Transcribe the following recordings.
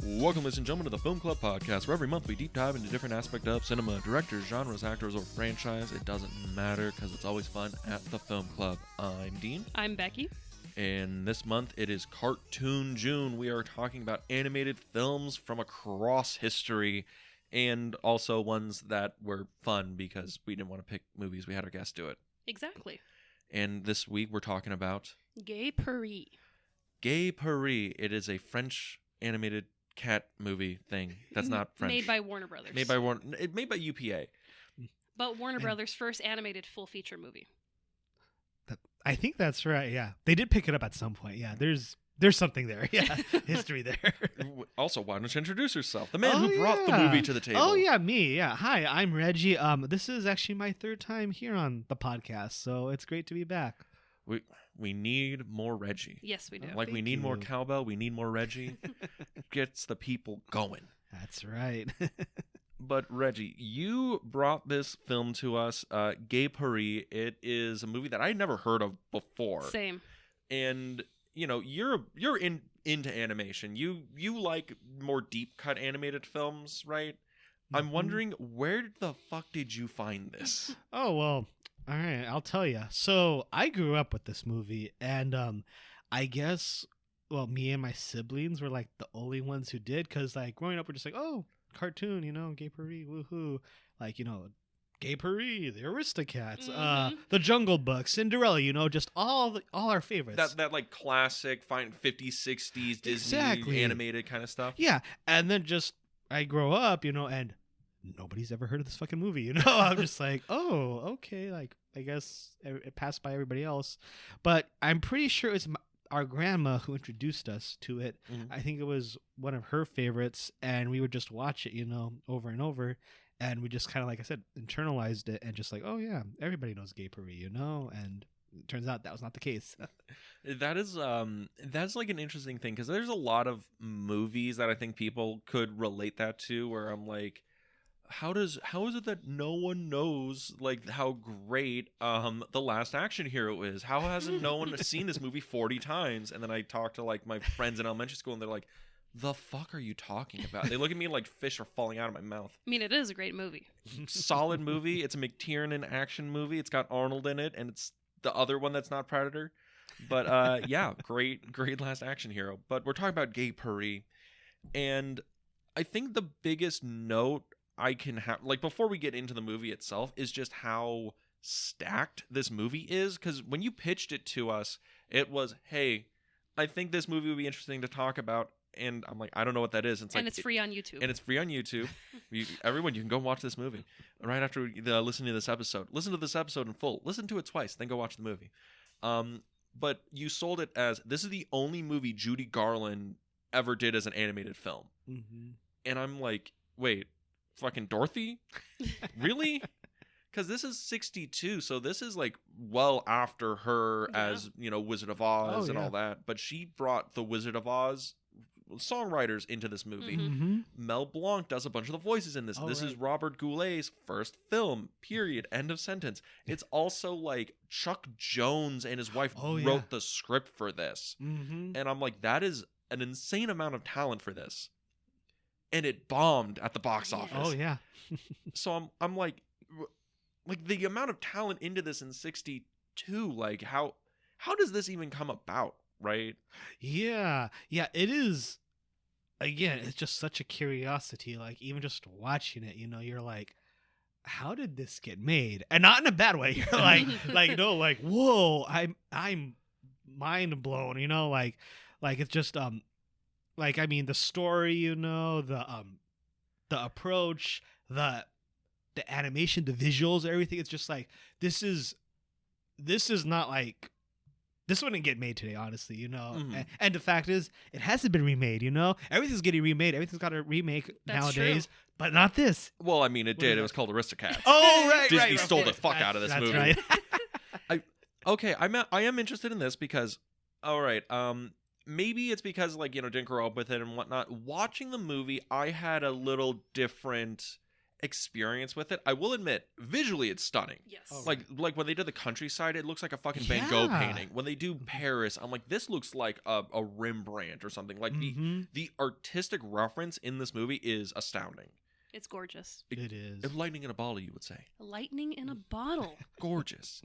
Welcome, ladies and gentlemen, to the Film Club Podcast, where every month we deep dive into different aspects of cinema, directors, genres, actors, or franchise. It doesn't matter, because it's always fun at the Film Club. I'm Dean. I'm Becky. And this month, it is Cartoon June. We are talking about animated films from across history, and also ones that were fun, because we didn't want to pick movies. We had our guests do it. Exactly. And this week, we're talking about Gay Purr-ee. Gay Purr-ee. It is a French animated cat movie thing. That's not French. Made by Warner Brothers. Made by UPA. But Warner Brothers' first animated full feature movie. I think that's right. Yeah, they did pick it up at some point. Yeah, there's something there. Yeah, history there. Also, why don't you introduce yourself? The man who brought the movie to the table. Oh yeah, me. Yeah. Hi, I'm Reggie. This is actually my third time here on the podcast, so it's great to be back. We need more Reggie. Yes, we do. We need more cowbell. We need more Reggie. Gets the people going. That's right. But Reggie, you brought this film to us, Gay Purr-ee. It is a movie that I had never heard of before. Same. And you're into animation. You like more deep cut animated films, right? Mm-hmm. I'm wondering, where the fuck did you find this? Oh well. All right, I'll tell you. So I grew up with this movie, and I guess, well, me and my siblings were like the only ones who did, because like growing up, we're just like, oh, cartoon, Gay Purr-ee, woohoo, Gay Purr-ee, the Aristocats, the Jungle Book, Cinderella, just all our favorites. That like classic, fine 50s, 60s Disney animated kind of stuff. Yeah, and then just I grow up, and nobody's ever heard of this fucking movie, I'm just like, oh, okay, like I guess it passed by everybody else, but I'm pretty sure it's our grandma who introduced us to it. Mm-hmm. I think it was one of her favorites, and we would just watch it, over and over, and we just kind of, like I said, internalized it, and just like, oh yeah, everybody knows Gay Purr-ee, and it turns out that was not the case. That's like an interesting thing, because there's a lot of movies that I think people could relate that to, where I'm like, how is it that no one knows like how great The Last Action Hero is? How hasn't no one seen this movie 40 times? And then I talk to like my friends in elementary school, and they're like, the fuck are you talking about? They look at me like fish are falling out of my mouth. I mean, it is a great movie. Solid movie. It's a McTiernan action movie. It's got Arnold in it, and it's the other one that's not Predator. But yeah, great Last Action Hero. But we're talking about Gay Purr-ee, and I think the biggest note I can have, like, before we get into the movie itself, is just how stacked this movie is. Because when you pitched it to us, it was, hey, I think this movie would be interesting to talk about. And I'm like, I don't know what that is. And it's free on YouTube. And it's free on YouTube. Everyone, you can go watch this movie right after listening to this episode. Listen to this episode in full. Listen to it twice, then go watch the movie. But you sold it as, this is the only movie Judy Garland ever did as an animated film. Mm-hmm. And I'm like, wait, fucking Dorothy? Really? Because this is 62, so this is like well after her as, Wizard of Oz and all that. But she brought the Wizard of Oz songwriters into this movie. Mm-hmm. Mel Blanc does a bunch of the voices in this. This is Robert Goulet's first film, period, end of sentence. It's also like Chuck Jones and his wife wrote the script for this. Mm-hmm. And I'm like, that is an insane amount of talent for this. And it bombed at the box office. Oh yeah. So I'm like the amount of talent into this in 62, like how does this even come about, right? Yeah, it is. Again, it's just such a curiosity. Like even just watching it, you're like, how did this get made? And not in a bad way. You're like whoa, I'm mind blown. Like it's just I mean, the story, the approach, the animation, the visuals, everything. It's just like, this is not like, this wouldn't get made today, honestly, Mm-hmm. And the fact is, it hasn't been remade, Everything's getting remade. Everything's got a remake nowadays, true. But not this. Well, I mean, it did. It was called Aristocats. Oh, right, Disney stole the fuck out of this movie. Right. I am interested in this because, all right, maybe it's because, didn't grow up with it and whatnot. Watching the movie, I had a little different experience with it. I will admit, visually it's stunning. Yes. Oh, Like when they did the countryside, it looks like a fucking Van Gogh Yeah. painting. When they do Paris, I'm like, this looks like a Rembrandt or something. Like Mhm. the artistic reference in this movie is astounding. It's gorgeous. It is. Lightning in a bottle, you would say. Lightning in a bottle. Gorgeous.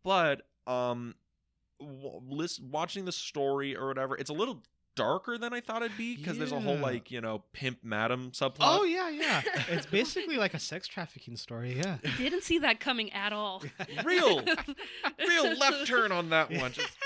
But watching the story or whatever, it's a little darker than I thought it'd be because there's a whole Yeah. like pimp madam subplot. Oh yeah. It's basically like a sex trafficking story. Yeah. Didn't see that coming at all. real left turn on that one. Just,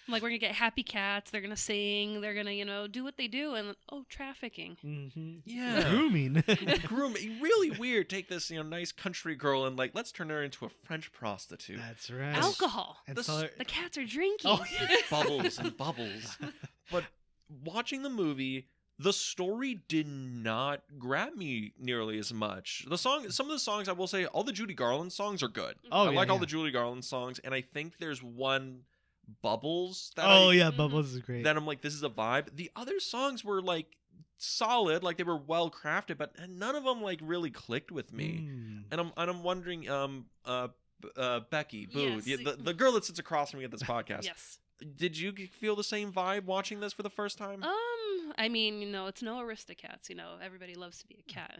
Like, we're gonna get happy cats. They're gonna sing. They're gonna, do what they do. And trafficking. Mm-hmm. Yeah. Grooming. Grooming. Really weird. Take this nice country girl and like let's turn her into a French prostitute. That's right. Alcohol. And This- sell her- The cats are drinking. Oh, Bubbles and bubbles. But watching the movie, the story did not grab me nearly as much. Some of the songs, I will say, all the Judy Garland songs are good. Oh, I yeah, like all yeah. the Judy Garland songs, and I think there's one, Bubbles, that Oh I, yeah, Bubbles is great. that I'm like, this is a vibe. The other songs were like solid, like they were well crafted, but none of them like really clicked with me. Mm. And I'm wondering, Becky, Boo, Yes. the girl that sits across from me at this podcast. Yes. Did you feel the same vibe watching this for the first time? I mean, it's no Aristocats. Everybody loves to be a cat.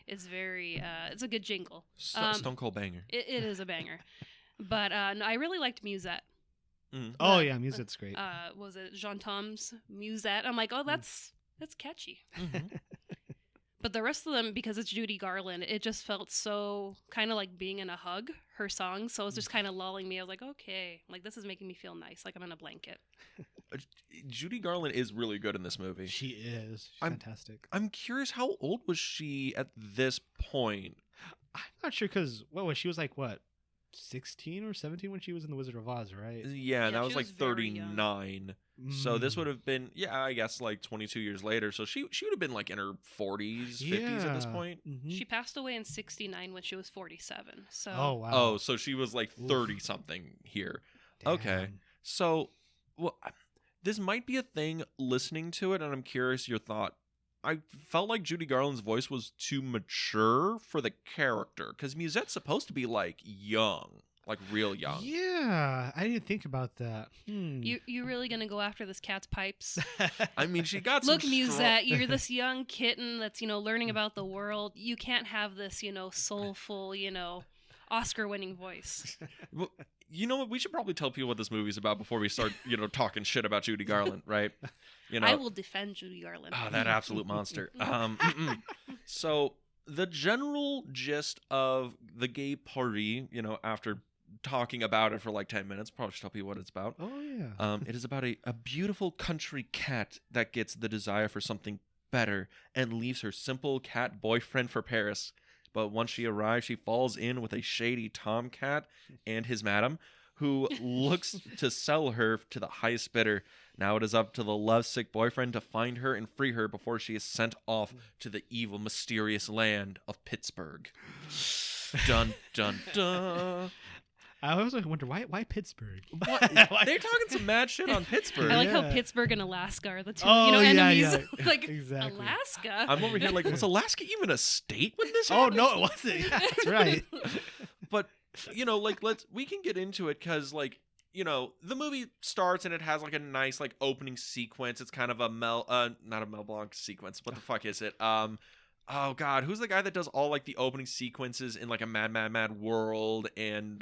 It's very, it's a good jingle. Stone Cold banger. It is a banger. But no, I really liked Mewsette. Mm. Oh yeah, Mewsette's great. Was it Jaune Tom's Mewsette? I'm like, oh, that's catchy. Mhm. But the rest of them, because it's Judy Garland, it just felt so kind of like being in a hug, her song. So it was just kind of lulling me. I was like, okay, like this is making me feel nice, like I'm in a blanket. Judy Garland is really good in this movie. She is. She's I'm- fantastic. I'm curious, how old was she at this point? I'm not sure because she was like what, 16 or 17 when she was in The Wizard of Oz, right? Yeah, Yeah, that was she like was very young. 39. So this Mm. would have been, I guess like 22 years later. So she would have been like in her 40s, 50s at this Yeah. point. Mhm. She passed away in '69 when she was 47. So Oh wow. Oh, so she was like Oof. 30 something here. okay. Damn. So, well, this might be a thing listening to it, and I'm curious your thought. I felt like Judy Garland's voice was too mature for the character because Musette's supposed to be like young, like real young. Yeah, I didn't think about that. you really gonna go after this cat's pipes? I mean, she got Look, some Mewsette, you're this young kitten that's learning about the world. You can't have this soulful Oscar-winning voice. Well, you know what? We should probably tell people what this movie's about before we start, talking shit about Judy Garland, right? I will defend Judy Garland. Oh, that absolute monster. So the general gist of the Gay Purr-ee, after talking about it for like 10 minutes, probably should tell people what it's about. Oh yeah. It is about a beautiful country cat that gets the desire for something better and leaves her simple cat boyfriend for Paris. But once she arrives, she falls in with a shady tomcat and his madam, who looks to sell her to the highest bidder. Now it is up to the lovesick boyfriend to find her and free her before she is sent off to the evil, mysterious land of Pittsburgh. Dun, dun, dun. I always wonder why Pittsburgh? What? Why- They're talking some mad shit on Pittsburgh. I like how Yeah. Pittsburgh and Alaska are the two, Oh, yeah, enemies. yeah. Like Exactly. Alaska. I'm over here like, was Alaska even a state when this Oh happened? no, it wasn't. Yeah, that's right. But we can get into it because the movie starts and it has like a nice like opening sequence. It's kind of a not a Mel Blanc sequence. What the fuck is it? Oh God, who's the guy that does all like the opening sequences in like a Mad World and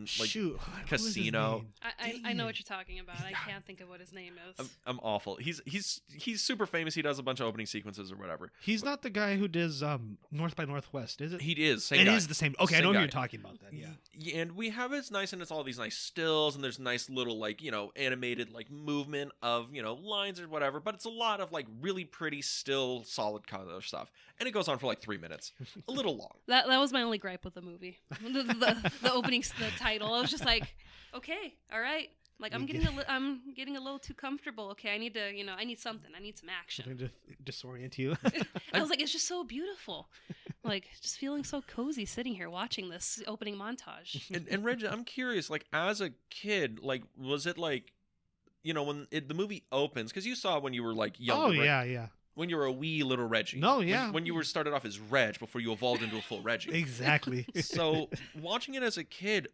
Shoot, what was his Casino? name? I know what you're talking about. I can't think of what his name is. I'm awful. He's super famous. He does a bunch of opening sequences or whatever. He's not the guy who does North by Northwest, is it? He is same It guy. is the same. Okay, Same I know who guy. you're talking about. Then, yeah. And we have it's all these nice stills and there's nice little like animated like movement of lines or whatever, but it's a lot of like really pretty still solid color stuff, and it goes on for like 3 minutes, a little long. That was my only gripe with the movie. The opening, the title. I was just like, okay, all right. Like I'm getting a little too comfortable. Okay, I need to, I need something. I need some action. Something to disorient you. I was like, it's just so beautiful. Like just feeling so cozy sitting here watching this opening montage. And Reggie, I'm curious, like as a kid, like was it like when the movie opens, because you saw it when you were like younger, Oh right? yeah. when you were a wee little Reggie. No, yeah. When you were started off as Reg before you evolved into a full Reggie. Exactly. So watching it as a kid,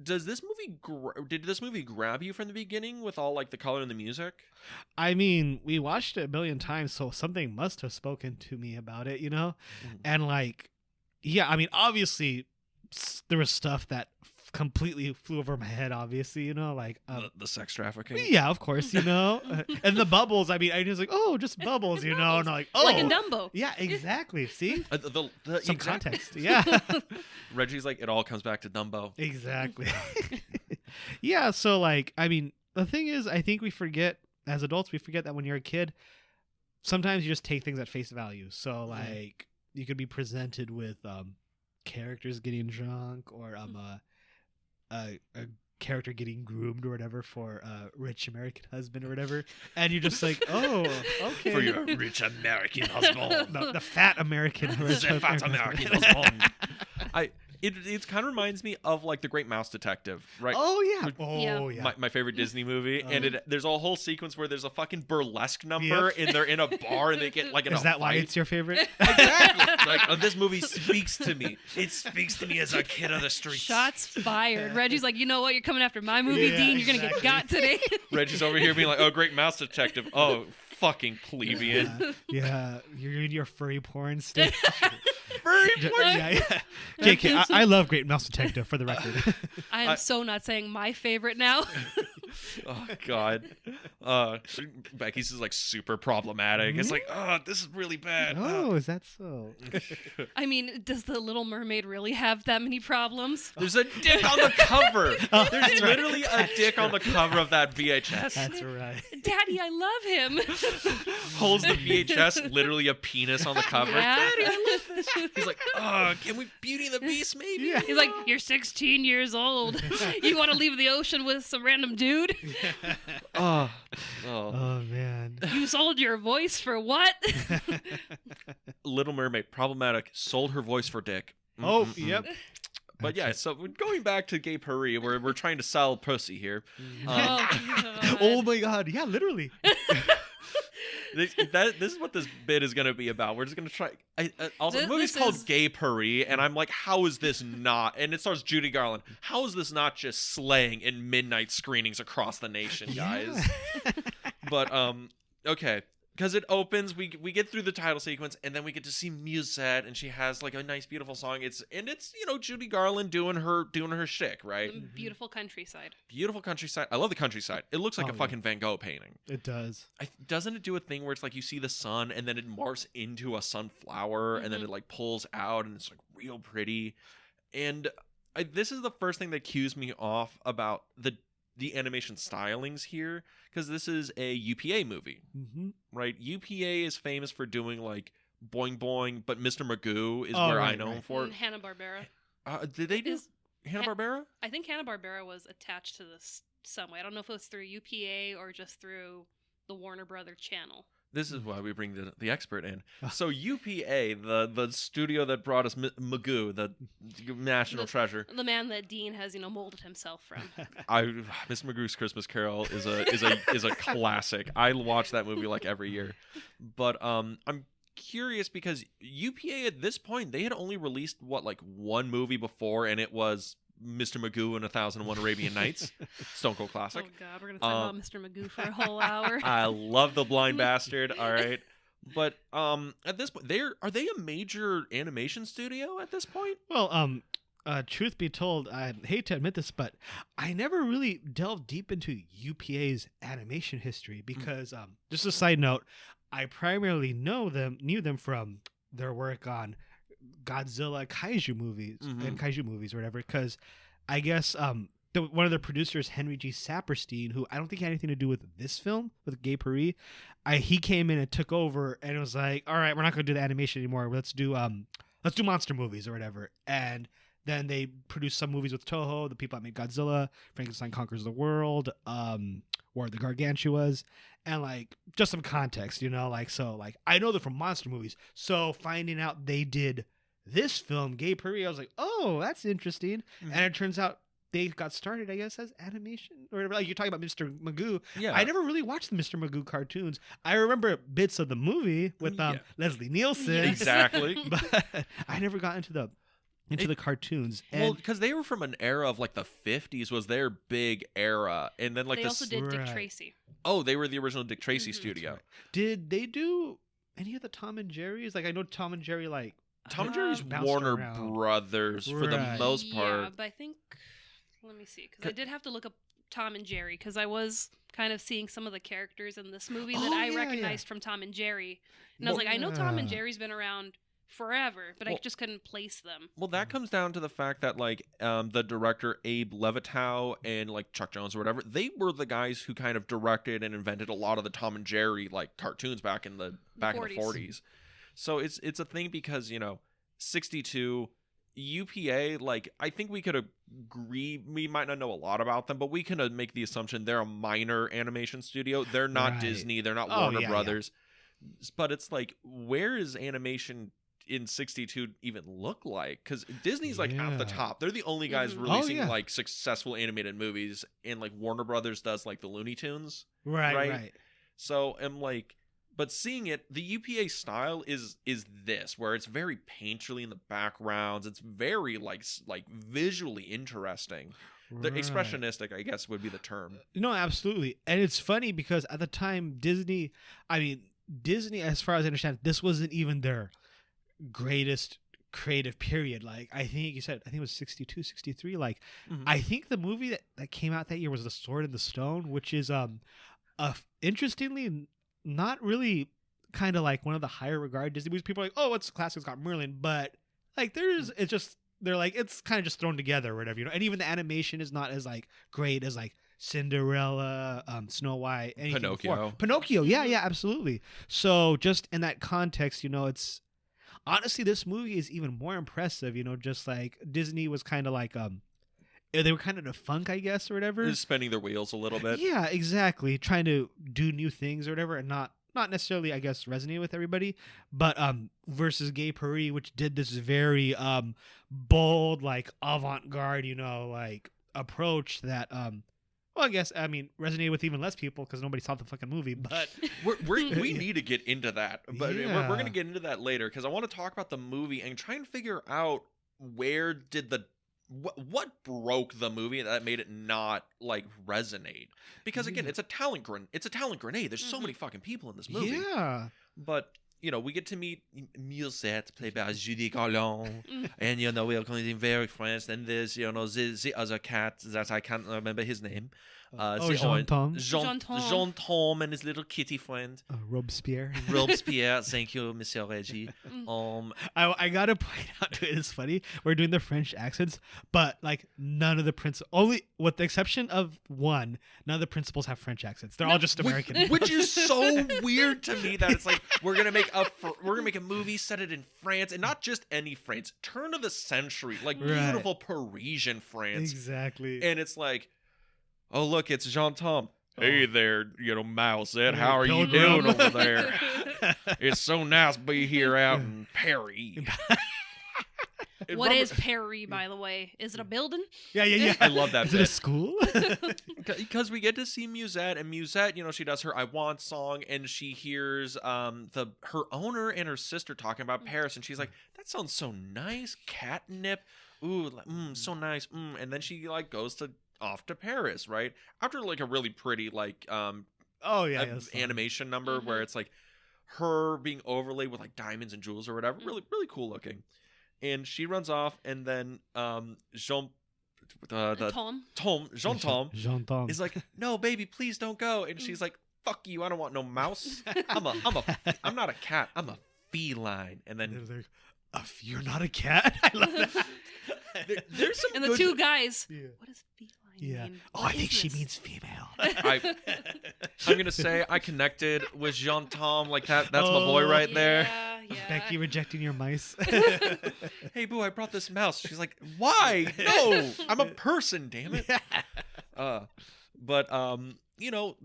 did this movie grab you from the beginning with all like the color and the music? I mean, we watched it a billion times, so something must have spoken to me about it, you know? And like, yeah, I mean, obviously there was stuff that completely flew over my head, obviously, you know, like the sex trafficking. yeah, of course, you know. And the bubbles, I mean, I was like, oh, just bubbles, you know, and I'm like, oh, Like in Dumbo. yeah, exactly. See, some exact- context. Yeah, Reggie's like, it all comes back to Dumbo. exactly. Yeah, so like, I mean, the thing is, I think we forget as adults, we forget that when you're a kid, sometimes you just take things at face value. So like, you could be presented with characters getting drunk, or a character getting groomed or whatever for a rich American husband or whatever, and you're just like, oh, okay, For your rich American husband. no, the fat American, rich The fat American American husband. It kind of reminds me of like the Great Mouse Detective, right? Oh yeah, Which- oh yeah. My favorite Disney movie, Oh. and there's a whole sequence where there's a fucking burlesque number, and they're in a bar, and they get like in Is a that why fight. it's your favorite? Exactly. Like this movie speaks to me. It speaks to me as a kid of the streets. Shots fired. Reggie's like, you know what? You're coming after my movie, Yeah, Dean. You're gonna get exactly. got today. Reggie's over here being like, "Oh, Great Mouse Detective." Oh, fucking plebeian. Yeah, you're in your furry porn stick. Furry Yeah, yeah. JK, I love Great Mouse Detective, for the record. I am so not saying my favorite now. Oh God. Becky's is like super problematic. It's like, oh, this is really bad. Oh, is that so? I mean, does the Little Mermaid really have that many problems? There's a dick on the cover. Oh, There's that's right. literally a dick on the cover of that VHS. That's right. Daddy, I love him. Holds the VHS, literally a penis on the cover. Yeah. Daddy, I love this. He's like, oh, can we Beauty and the Beast maybe? Yeah. He's like, you're 16 years old. You want to leave the ocean with some random dude? Oh. Oh man. You sold your voice for what? Little Mermaid, problematic. Sold her voice for dick. Oh, Mm-mm-mm. yep. But yeah, so going back to Gay Purr-ee, where we're trying to sell pussy here. Oh my god. Yeah, literally. This is what this bit is going to be about. We're just going to try. Also, the This movie's called is- Gay Purr-ee, and I'm like, how is this not? And it stars Judy Garland. How is this not just slaying in midnight screenings across the nation, guys? Yeah. But okay, because it opens, we get through the title sequence, and then we get to see Mewsette, and she has like a nice, beautiful song. It's Judy Garland doing her shtick, right? Beautiful countryside. Beautiful countryside. I love the countryside. It looks like Oh, a yeah. fucking Van Gogh painting. It does. Doesn't it do a thing where it's like you see the sun and then it morphs into a sunflower and then it like pulls out and it's like real pretty. And this is the first thing that cues me off about the animation stylings here, because this is a UPA movie, Mm-hmm. right? UPA is famous for doing like Boing Boing, but Mr. Magoo is Oh, where I right, know him right. for. Hanna-Barbera. Did they do Is- Hanna-Barbera? I think Hanna-Barbera was attached to this some way. I don't know if it was through UPA or just through the Warner Brother channel. This is why we bring the expert in. Ah. So UPA, the studio that brought us Magoo, the national treasure. The man that Dean has, molded himself from. Miss Magoo's Christmas Carol is a classic. I watch that movie like every year. But I'm curious because UPA at this point, they had only released one movie before, and it was Mr. Magoo and 1001 Arabian Nights. Stone Cold classic. Oh God, we're gonna talk about Mr. Magoo for a whole hour. I love the blind bastard. All right. But at this point, are they a major animation studio at this point? Well, truth be told, I hate to admit this, but I never really delved deep into UPA's animation history because, just a side note, I primarily knew them from their work on Godzilla kaiju movies and kaiju movies or whatever. Because I guess one of the producers, Henry G. Saperstein, who I don't think had anything to do with this film with Gay Purr-ee, he came in and took over and it was like, all right, we're not going to do the animation anymore. Let's do monster movies or whatever. And then they produced some movies with Toho, the people that made Godzilla, Frankenstein Conquers the World, War of the Gargantuas, and just some context, I know they're from monster movies. So finding out they did this film, Gay Purr-ee, I was like, oh, that's interesting. And it turns out they got started, I guess, as animation or whatever. Like you're talking about Mr. Magoo. Yeah. I never really watched the Mr. Magoo cartoons. I remember bits of the movie with Yeah. Leslie Nielsen. Yes. Exactly. But I never got into the cartoons. And Well, because they were from an era of like the 50s was their big era, and then like they also did Dick Right. Tracy. they were the original Dick Tracy Mhm. studio. did they do any of the Tom and Jerry's? Like I know Tom and Jerry like Tom and Jerry's bounced Warner around. Brothers for the Right. most part. Yeah, but I think let me see because I did have to look up Tom and Jerry because I was kind of seeing some of the characters in this movie that Oh, I yeah, recognized from Tom and Jerry, and I was like, I know Tom and Yeah. Jerry's been around forever, but I Well- just couldn't place them. Well, that comes down to the fact that like the director Abe Levitow and like Chuck Jones or whatever, they were the guys who kind of directed and invented a lot of the Tom and Jerry like cartoons back in the 40s. So it's a thing because 62 UPA, like I think we could agree, we might not know a lot about them, but we can make the assumption they're a minor animation studio. They're not Right. Disney, they're not Oh, Warner yeah, Brothers. But it's like, where is animation in 62 even look like? Because Disney's like at the Yeah. top. They're the only guys Mhm. releasing yeah. like successful animated movies, and like Warner Brothers does like the Looney Tunes. right. Right. So I'm like, but seeing it, the UPA style is this, where it's very painterly in the backgrounds. It's very like visually interesting. The Right. expressionistic, I guess, would be the term. No, absolutely. And it's funny because at the time Disney, as far as I understand, this wasn't even their greatest creative period. Like I think it was 62, 63. Like Mhm. I think the movie that came out that year was The Sword in the Stone, which is interestingly not really kind of like one of the higher regarded Disney movies. People are like, oh, it's a classic, it's got Merlin, but like they're like it's kind of just thrown together or whatever, and even the animation is not as like great as like Cinderella, Snow White, anything Pinocchio. before. Pinocchio, yeah, absolutely. So just in that context, it's honestly this movie is even more impressive. Just like Disney was kind of like they were kind of defunct, I guess, or whatever. Just spinning their wheels a little bit. Yeah, exactly. Trying to do new things or whatever, and not necessarily, I guess, resonate with everybody. But versus Gay Purr-ee, which did this very bold, like avant-garde, like approach that well, I guess resonated with even less people because nobody saw the fucking movie. But we need to get into that, but we're going to Yeah. get into that later because I want to talk about the movie and try and figure out where did what broke the movie that made it not like resonate, because again Yeah. it's a talent grenade. There's so many fucking people in this movie. yeah, But we get to meet Mewsette, played by Judy Garland, and we are going to be very friends. And there's the other cat that I can't remember his name. the Jaune Tom, Jaune Tom. Jaune Tom and his little kitty friend Robespierre. Robespierre. Thank you, Monsieur Reggie. I gotta point out too, it's funny, we're doing the French accents, but like none of the only with the exception of one, none of the principals have French accents. They're all just American. which is so weird to me that it's like we're gonna make a movie, set it in France, and not just any France, turn of the century, like Right. beautiful Parisian France, Exactly. and it's like, oh look, it's Jaune Tom. Oh. Hey there, Mewsette, Hey, how are you Pilgrim. doing over there? It's so nice to be here out in Paris. What is Paris, by the way? Is it a building? Yeah. I love that Is it a bit. school? Because we get to see Mewsette, and Mewsette, she does her "I Want" song, and she hears her owner and her sister talking about Paris, and she's like, "That sounds so nice, catnip, ooh, so nice." And then she like goes off to Paris, right after like a really pretty like Oh yeah, that's fun. animation number Mhm. where it's like her being overlaid with like diamonds and jewels or whatever, really really cool looking. And she runs off, and then Jaune Tom. Tom Jaune Tom is like, "No, baby, please don't go." And she's like, "Fuck you, I don't want no mouse. I'm not a cat. I'm a feline." And then They're like, you're not a cat. I love that. there's some And the good- two guys. Yeah. What does feline Yeah. mean? Oh, What I think is she this? means female. I'm gonna say I connected with Jaune Tom like that. That's my boy right there. Yeah. Becky rejecting your mice. Hey, boo, I brought this mouse. She's like, "Why? No, I'm a person, damn it." But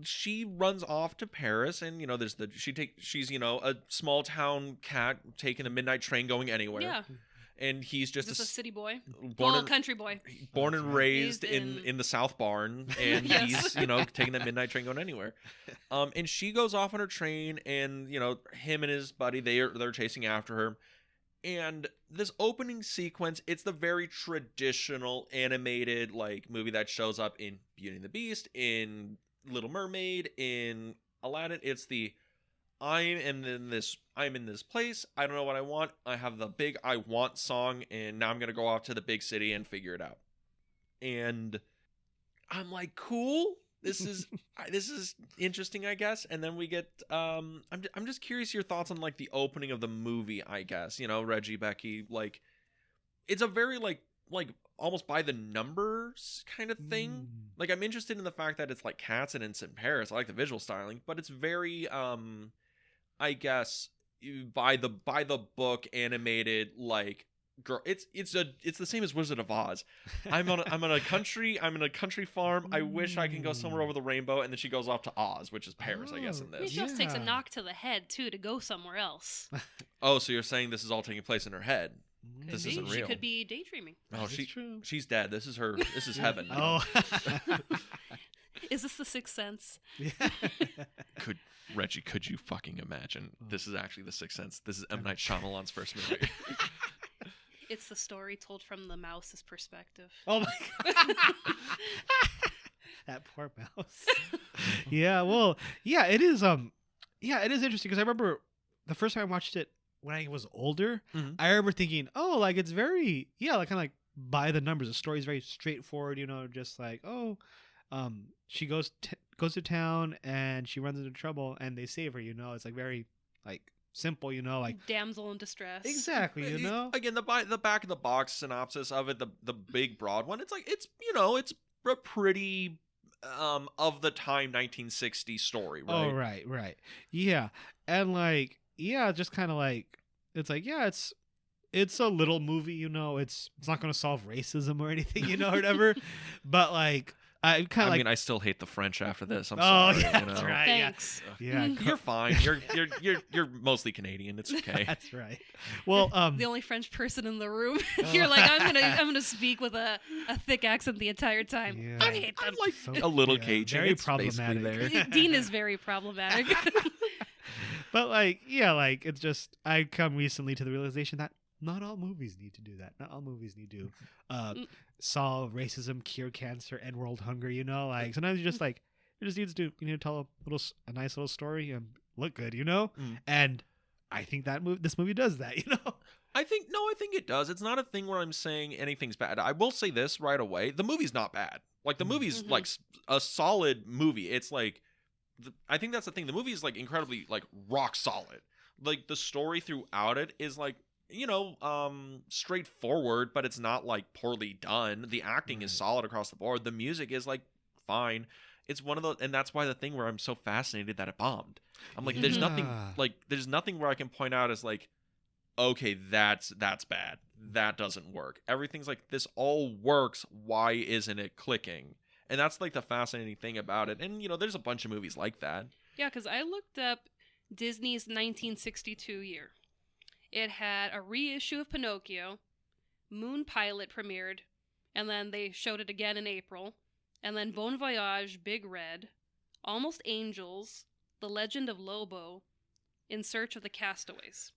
she runs off to Paris, and she's a small town cat taking the midnight train going anywhere. Yeah. and he's just Just a city boy. born Well, and, country boy. born and raised Raised in the South Barn, and Yes. he's taking that midnight train going anywhere. And she goes off on her train, and him and his buddy they're chasing after her. And this opening sequence, it's the very traditional animated like movie that shows up in Beauty and the Beast, in Little Mermaid, in Aladdin. It's the I'm in this place. I don't know what I want. I have the big I want song, and now I'm gonna go off to the big city and figure it out. And I'm like, cool. This is interesting, I guess. And then we get I'm just curious your thoughts on like the opening of the movie, I guess. Reggie, Becky, like it's a very like almost by the numbers kind of thing. Like I'm interested in the fact that it's like cats and it's in Paris. I like the visual styling, but it's very I guess by the book animated like girl. It's the same as Wizard of Oz. I'm in a country farm. I wish I can go somewhere over the rainbow, and then she goes off to Oz, which is Paris, I guess, in I mean, this. she also takes a Yeah. knock to the head too to go somewhere else. Oh, so you're saying this is all taking place in her head? Could This be. isn't She real. could be daydreaming. Oh, This is true. she's dead. This is her. This is heaven. Oh. Is this the Sixth Sense? Yeah. Reggie, could you fucking imagine? This is actually the Sixth Sense. This is M. Night Shyamalan's first movie. It's the story told from the mouse's perspective. Oh my god. That poor mouse. Yeah, well, yeah, it is it is interesting because I remember the first time I watched it when I was older, Mhm. I remember thinking, "Oh, like it's very like kind of like by the numbers. The story's very straightforward, just like, oh, she goes to town and she runs into trouble and they save her, It's like very like simple, like Damsel in distress. exactly, Again, the back of the box synopsis of it, the big broad one. It's like it's a pretty of the time 1960s story, right? Oh, right. Yeah. And like, just kind of like, it's like, it's a little movie, it's not going to solve racism or anything, or whatever. But like, I kind of like, mean, I still hate the French after this. I'm oh, sorry. yeah, that's right. Thanks. Yeah. You're fine. You're mostly Canadian. It's okay. That's right. Well, The only French person in the room. You're like, I'm gonna speak with a thick accent the entire time. Yeah. I hate them. I'm like So- a little yeah, Cajun. very It's basically problematic. there. Dean is very problematic. but like, like it's just, I come recently to the realization that not all movies need to do that. Not all movies need to solve racism, cure cancer, end world hunger. Like sometimes you just like it just needs to tell a nice little story and look good. And I think this movie does that. I think it does. It's not a thing where I'm saying anything's bad. I will say this right away: the movie's not bad. Like the movie's Mhm. like a solid movie. It's like I think that's the thing. The movie is like incredibly like rock solid. Like the story throughout it is like straightforward, but it's not like poorly done. The acting is Right. solid across the board. The music is like fine. It's one of those, and that's why the thing where I'm so fascinated that it bombed. I'm like, there's nothing there's nothing where I can point out as like, okay, that's bad. That doesn't work. Everything's like, this all works. Why isn't it clicking? And that's like the fascinating thing about it. And there's a bunch of movies like that. Yeah, because I looked up Disney's 1962 year. It had a reissue of Pinocchio, Moon Pilot premiered, and then they showed it again in April, and then Bon Voyage, Big Red, Almost Angels, The Legend of Lobo, In Search of the Castaways.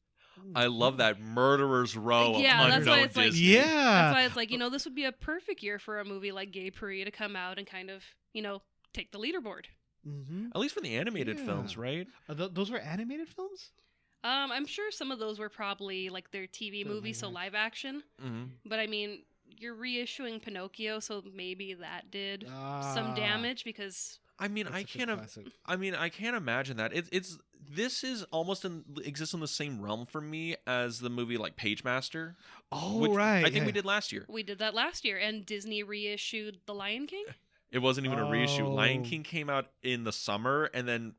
I love that Murderer's Row of Yeah, that's why unknown it's like- Disney. That's Yeah. why it's like, this would be a perfect year for a movie like Gay Purr-ee to come out and kind of, take the leaderboard. Mm-hmm. At least for the animated films, right? Those were animated films? I'm sure some of those were probably like their TV The movies, so live live action. Mm-hmm. But I mean, you're reissuing Pinocchio, so maybe that did some damage because I mean, I can't imagine that. This is almost exists in the same realm for me as the movie like Pagemaster. Oh, which right. I think we did last year. we did that last year, and Disney reissued The Lion King. It wasn't even a reissue. Lion Oh. King came out in the summer, and then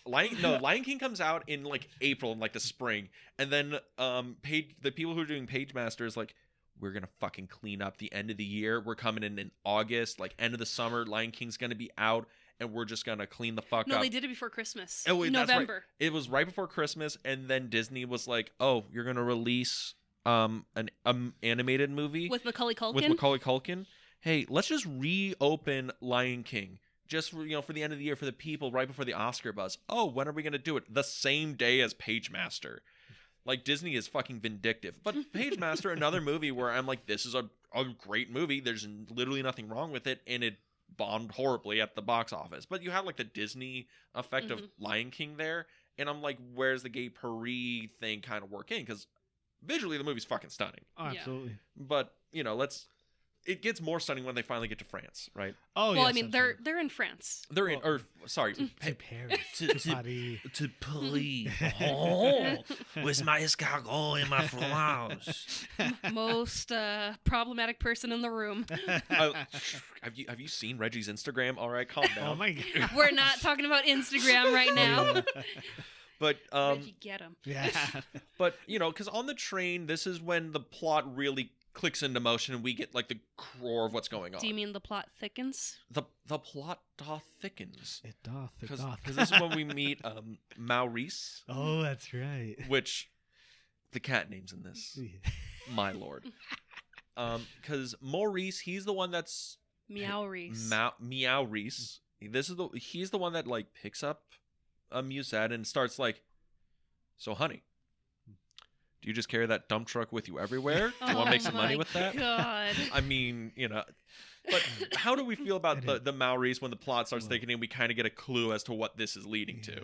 Lion King comes out in like April, in like the spring, and then the people who are doing Pagemaster is like, we're gonna fucking clean up the end of the year. We're coming in August, like end of the summer. Lion King's gonna be out, and we're just gonna clean the fuck No, up. they did it before Christmas. Oh, wait, that's right. November. It was right before Christmas, and then Disney was like, "Oh, you're gonna release an animated movie With Macaulay Culkin. with Macaulay Culkin. Hey, let's just reopen Lion King. Just for, for the end of the year, for the people, right before the Oscar buzz. Oh, when are we going to do it? The same day as Pagemaster. Like, Disney is fucking vindictive. But Pagemaster, another movie where I'm like, this is a great movie. There's literally nothing wrong with it. And it bombed horribly at the box office. But you have, like, the Disney effect of Lion King there. And I'm like, where's the Gay Purr-ee thing kind of working? Because visually, the movie's fucking stunning. Oh, absolutely. But, it gets more stunning when they finally get to France, right? Oh, well, yes, I mean, absolutely. they're in France. They're in, or sorry, To Paris. to Paris. to Paris. Oh, where's my escargot and my fromage? Most problematic person in the room. Have you seen Reggie's Instagram? All right, calm down. Oh my god. We're not talking about Instagram right now. But Reggie, get him. Yeah. but because on the train, this is when the plot really clicks into motion and we get like the core of what's going on. Do you mean the plot thickens? The plot thickens. It doth. It Because doth. this is when we meet Maurice, Oh, that's right. which the cat names in this, my lord. Because Maurice, he's the one that's Meow Reese. Meow Reese. He's the one that like picks up a Mewsette and starts like, so honey, do you just carry that dump truck with you everywhere? Do you want to make some money with that? God. I mean, but how do we feel about the Maurice when the plot starts thickening? We kind of get a clue as to what this is leading to.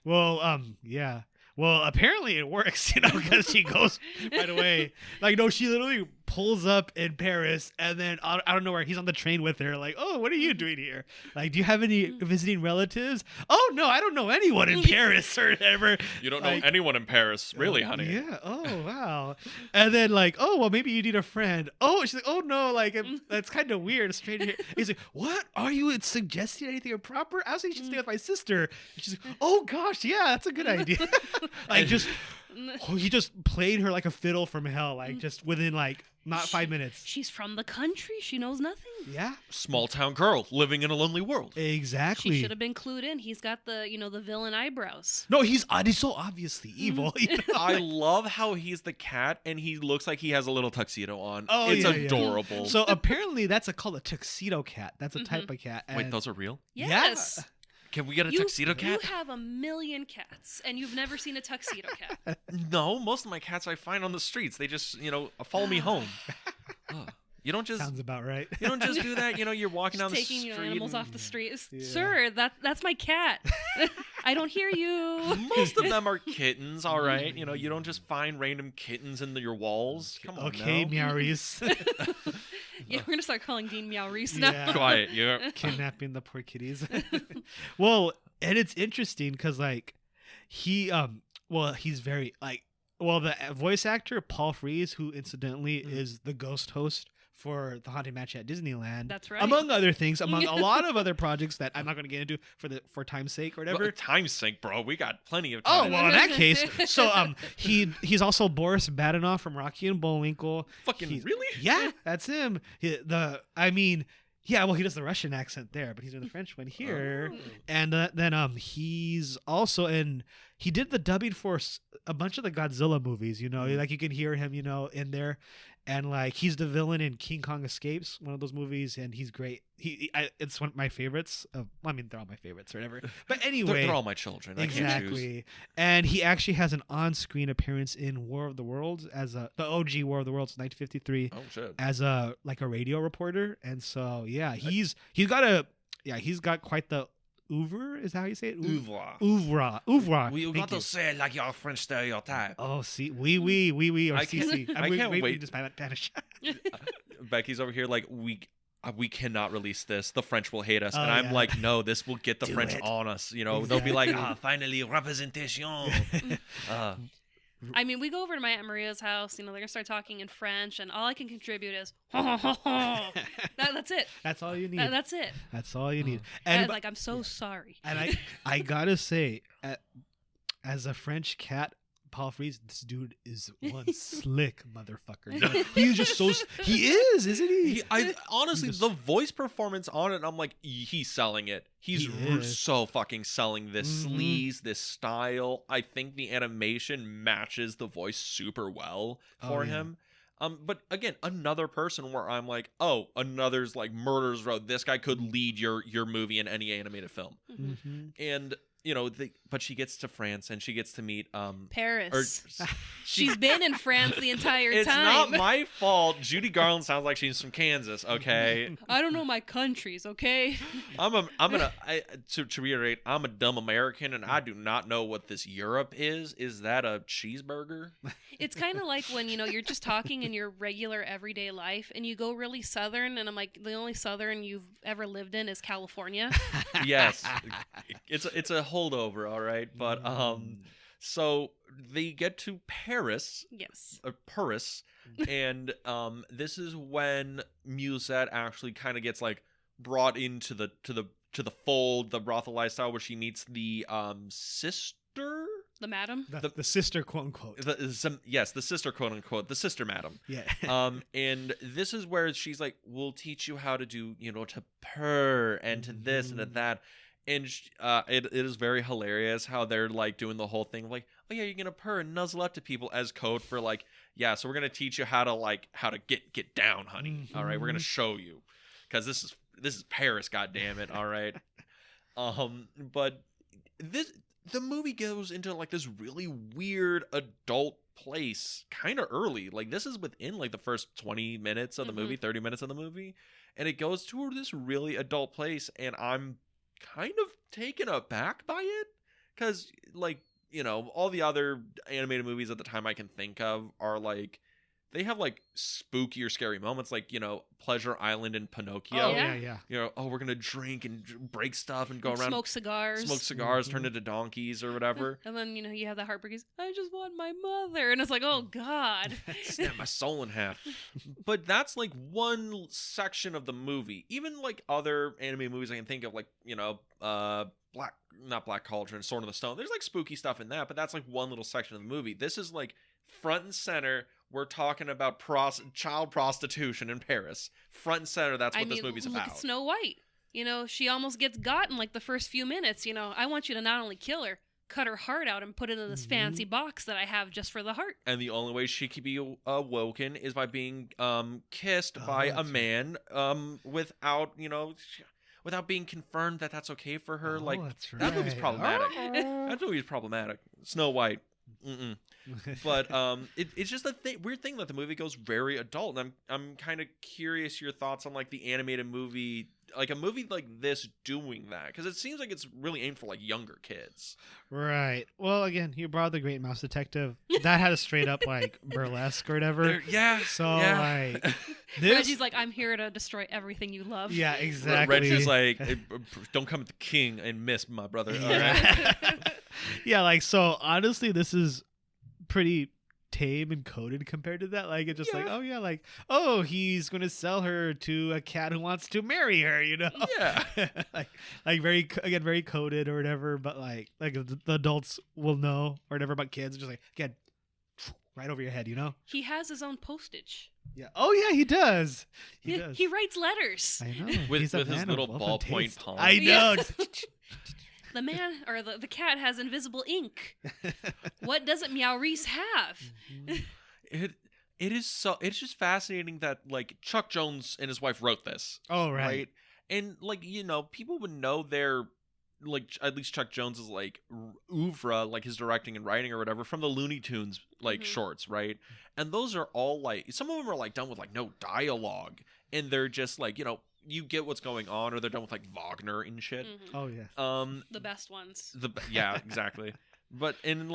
Well, yeah. Well, apparently it works, because she goes right away. Like, no, she literally pulls up in Paris, and then I don't know where he's on the train with her. Like, oh, what are you doing here? Like, do you have any visiting relatives? Oh no, I don't know anyone in Paris or whatever. You don't know anyone in Paris, really, honey? Yeah. Oh wow. And then like, oh well, maybe you need a friend. Oh, she's like, oh no, like that's kind of weird. Straight here. He's like, what? Are you suggesting anything improper? I was thinking you should stay with my sister. And she's like, oh gosh, yeah, that's a good idea. Like he just played her like a fiddle from hell. Like just within like not 5 minutes. She's from the country. She knows nothing. Yeah. Small town girl living in a lonely world. Exactly. She should have been clued in. He's got the the villain eyebrows. No, he's so obviously evil. I love how he's the cat and he looks like he has a little tuxedo on. Oh, it's yeah, adorable. So apparently that's called a tuxedo cat. That's a type of cat. Wait, those are real? Yes. Can we get a tuxedo cat? You have a million cats, and you've never seen a tuxedo cat. No, most of my cats I find on the streets. They just, follow me home. You don't just sounds about right. You don't just do that. You're walking down the street. Taking animals off the street. Yeah. Sir, that's my cat. I don't hear you. Most of them are kittens, all right. You don't just find random kittens in your walls. Come on, okay, now. Meowies. Yeah, we're gonna start calling Dean Meow Reese now. Yeah. Quiet, yeah. Kidnapping the poor kitties. Well, and it's interesting because like he's very like the voice actor Paul Frees, who incidentally is the ghost host for the Haunted Mansion at Disneyland. That's right. Among other things, among a lot of other projects that I'm not going to get into for time's sake or whatever. Well, time's sake, bro. We got plenty of Oh time. well, in that case, so he's also Boris Badenoff from Rocky and Bullwinkle. Really? Yeah, that's him. He does the Russian accent there, but he's doing the French one here. Oh. And then he's also he did the dubbing for a bunch of the Godzilla movies. Like you can hear him, in there. And like he's the villain in King Kong Escapes, one of those movies, and he's great. It's one of my favorites. They're all my favorites or whatever. But anyway, they're all my children. Exactly. I can't choose. And he actually has an on-screen appearance in War of the Worlds as the OG War of the Worlds, 1953. Oh shit. As a radio reporter, and so he's got quite the oeuvre. Is that how you say it? Oeuvre. We got to say it like your French stereotype. Oh, see, oui, or I CC. can't wait. To Spanish. Becky's over here like we cannot release this. The French will hate us, Oh, and I'm yeah. like, no, this will get the Do French it. on us. They'll be like, finally representation. I mean, we go over to my Aunt Maria's house. They're gonna start talking in French, and all I can contribute is that's it. That's all you need. That's it. That's all you need. And like, I'm so sorry. And I gotta say, as a French cat Paul Frees, this dude is one slick motherfucker. You know? He's just so he is, isn't he? Honestly, just- the voice performance on it, I'm like, he's selling it. He's He is. so fucking selling this Mhm. sleaze, this style. I think the animation matches the voice super well for yeah. him. But again, another person where I'm like, oh, another's like Murder's Row. This guy could lead your movie in any animated film. Mhm. Mhm. And but she gets to France and she gets to meet Paris. or She's been in France the entire it's time. not my fault. Judy Garland sounds like she's from Kansas. Okay, I don't know my countries, okay? to reiterate, I'm a dumb American and I do not know what this Europe is. Is that a cheeseburger? It's kind of like when, you're just talking in your regular everyday life and you go really southern and I'm like, the only southern you've ever lived in is California. Yes, it's a holdover, all right. But so they get to Paris, Yes. Paris, and this is when Mewsette actually kind of gets like brought into the fold, the brothel lifestyle, where she meets the sister. The madam? The sister, quote unquote. The sister, quote unquote, the sister madam. Yeah. And this is where she's like, we'll teach you how to do, to purr and to this and to that. And it is very hilarious how they're like doing the whole thing of like, oh yeah, you're gonna purr and nuzzle up to people as code for like, yeah, so we're gonna teach you how to get down, honey. All right, we're gonna show you, because this is Paris, goddammit. All right. But the movie goes into like this really weird adult place kind of early. Like this is within like the first 20 minutes of the movie, 30 minutes of the movie, and it goes to this really adult place, and I'm kind of taken aback by it, because like all the other animated movies at the time I can think of are like, they have like spooky or scary moments, like Pleasure Island and Pinocchio. Oh Yeah. yeah. We're gonna drink and break stuff and go And around, smoke cigars. turn into donkeys or whatever. And then, you have the heartbreakers. I just want my mother. And it's like, oh, God. Snap my soul in half. But that's like one section of the movie. Even like other anime movies I can think of, like not Black Cauldron, Sword in the Stone. There's like spooky stuff in that, but that's like one little section of the movie. This is like front and center. We're talking about child prostitution in Paris. Front and center. That's what this movie's look about. at Snow White. She almost gets got in like the first few minutes. I want you to not only kill her, cut her heart out and put it in this fancy box that I have just for the heart. And the only way she could be awoken is by being kissed by a man without being confirmed that that's okay for her. Like That's right. that movie's problematic. That movie's problematic. Snow White. But it's just a weird thing that the movie goes very adult, and I'm kind of curious your thoughts on like the animated movie, like a movie like this doing that, because it seems like it's really aimed for like younger kids. Right. Well, again, you brought The Great Mouse Detective. That had a straight up like burlesque or whatever. Yeah. So yeah. like this. Reggie's like, I'm here to destroy everything you love. Yeah, exactly. Reggie's like, hey, don't come at the king and miss my brother. All Yeah. right? Yeah, like so honestly this is pretty tame and coded compared to that. Like it's just like, oh yeah, like, oh, he's gonna sell her to a cat who wants to marry her, Yeah. like very coded or whatever, but like the adults will know or whatever about kids. Just like, again, right over your head, He has his own postage. Yeah. Oh yeah, he does. He does. He writes letters. I know. With He's a his man of little wealth and ballpoint taste. palm. I know. The man or the cat has invisible ink. What doesn't Meow Reese have? It's just fascinating that like Chuck Jones and his wife wrote this. Oh right. And like people would know their, like, at least Chuck Jones is like oeuvre, like his directing and writing or whatever, from the Looney Tunes like shorts, right? And those are all like, some of them are like done with like no dialogue, and they're just like you get what's going on, or they're done with like Wagner and shit. Oh yeah. The best ones. Yeah, exactly. But in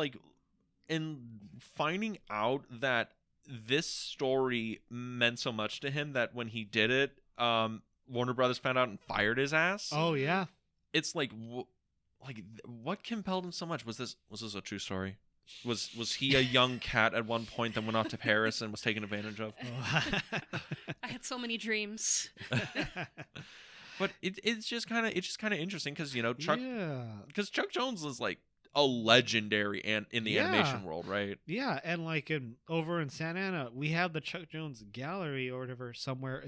finding out that this story meant so much to him that when he did it, Warner Brothers found out and fired his ass. Oh yeah. It's like what compelled him so much? Was this a true story? Was he a young cat at one point that went off to Paris and was taken advantage of? I had so many dreams. But it's just kind of interesting because Chuck Jones is like a legendary and in the Yeah. animation world, right? Yeah, and like over in Santa Ana, we have the Chuck Jones Gallery or whatever somewhere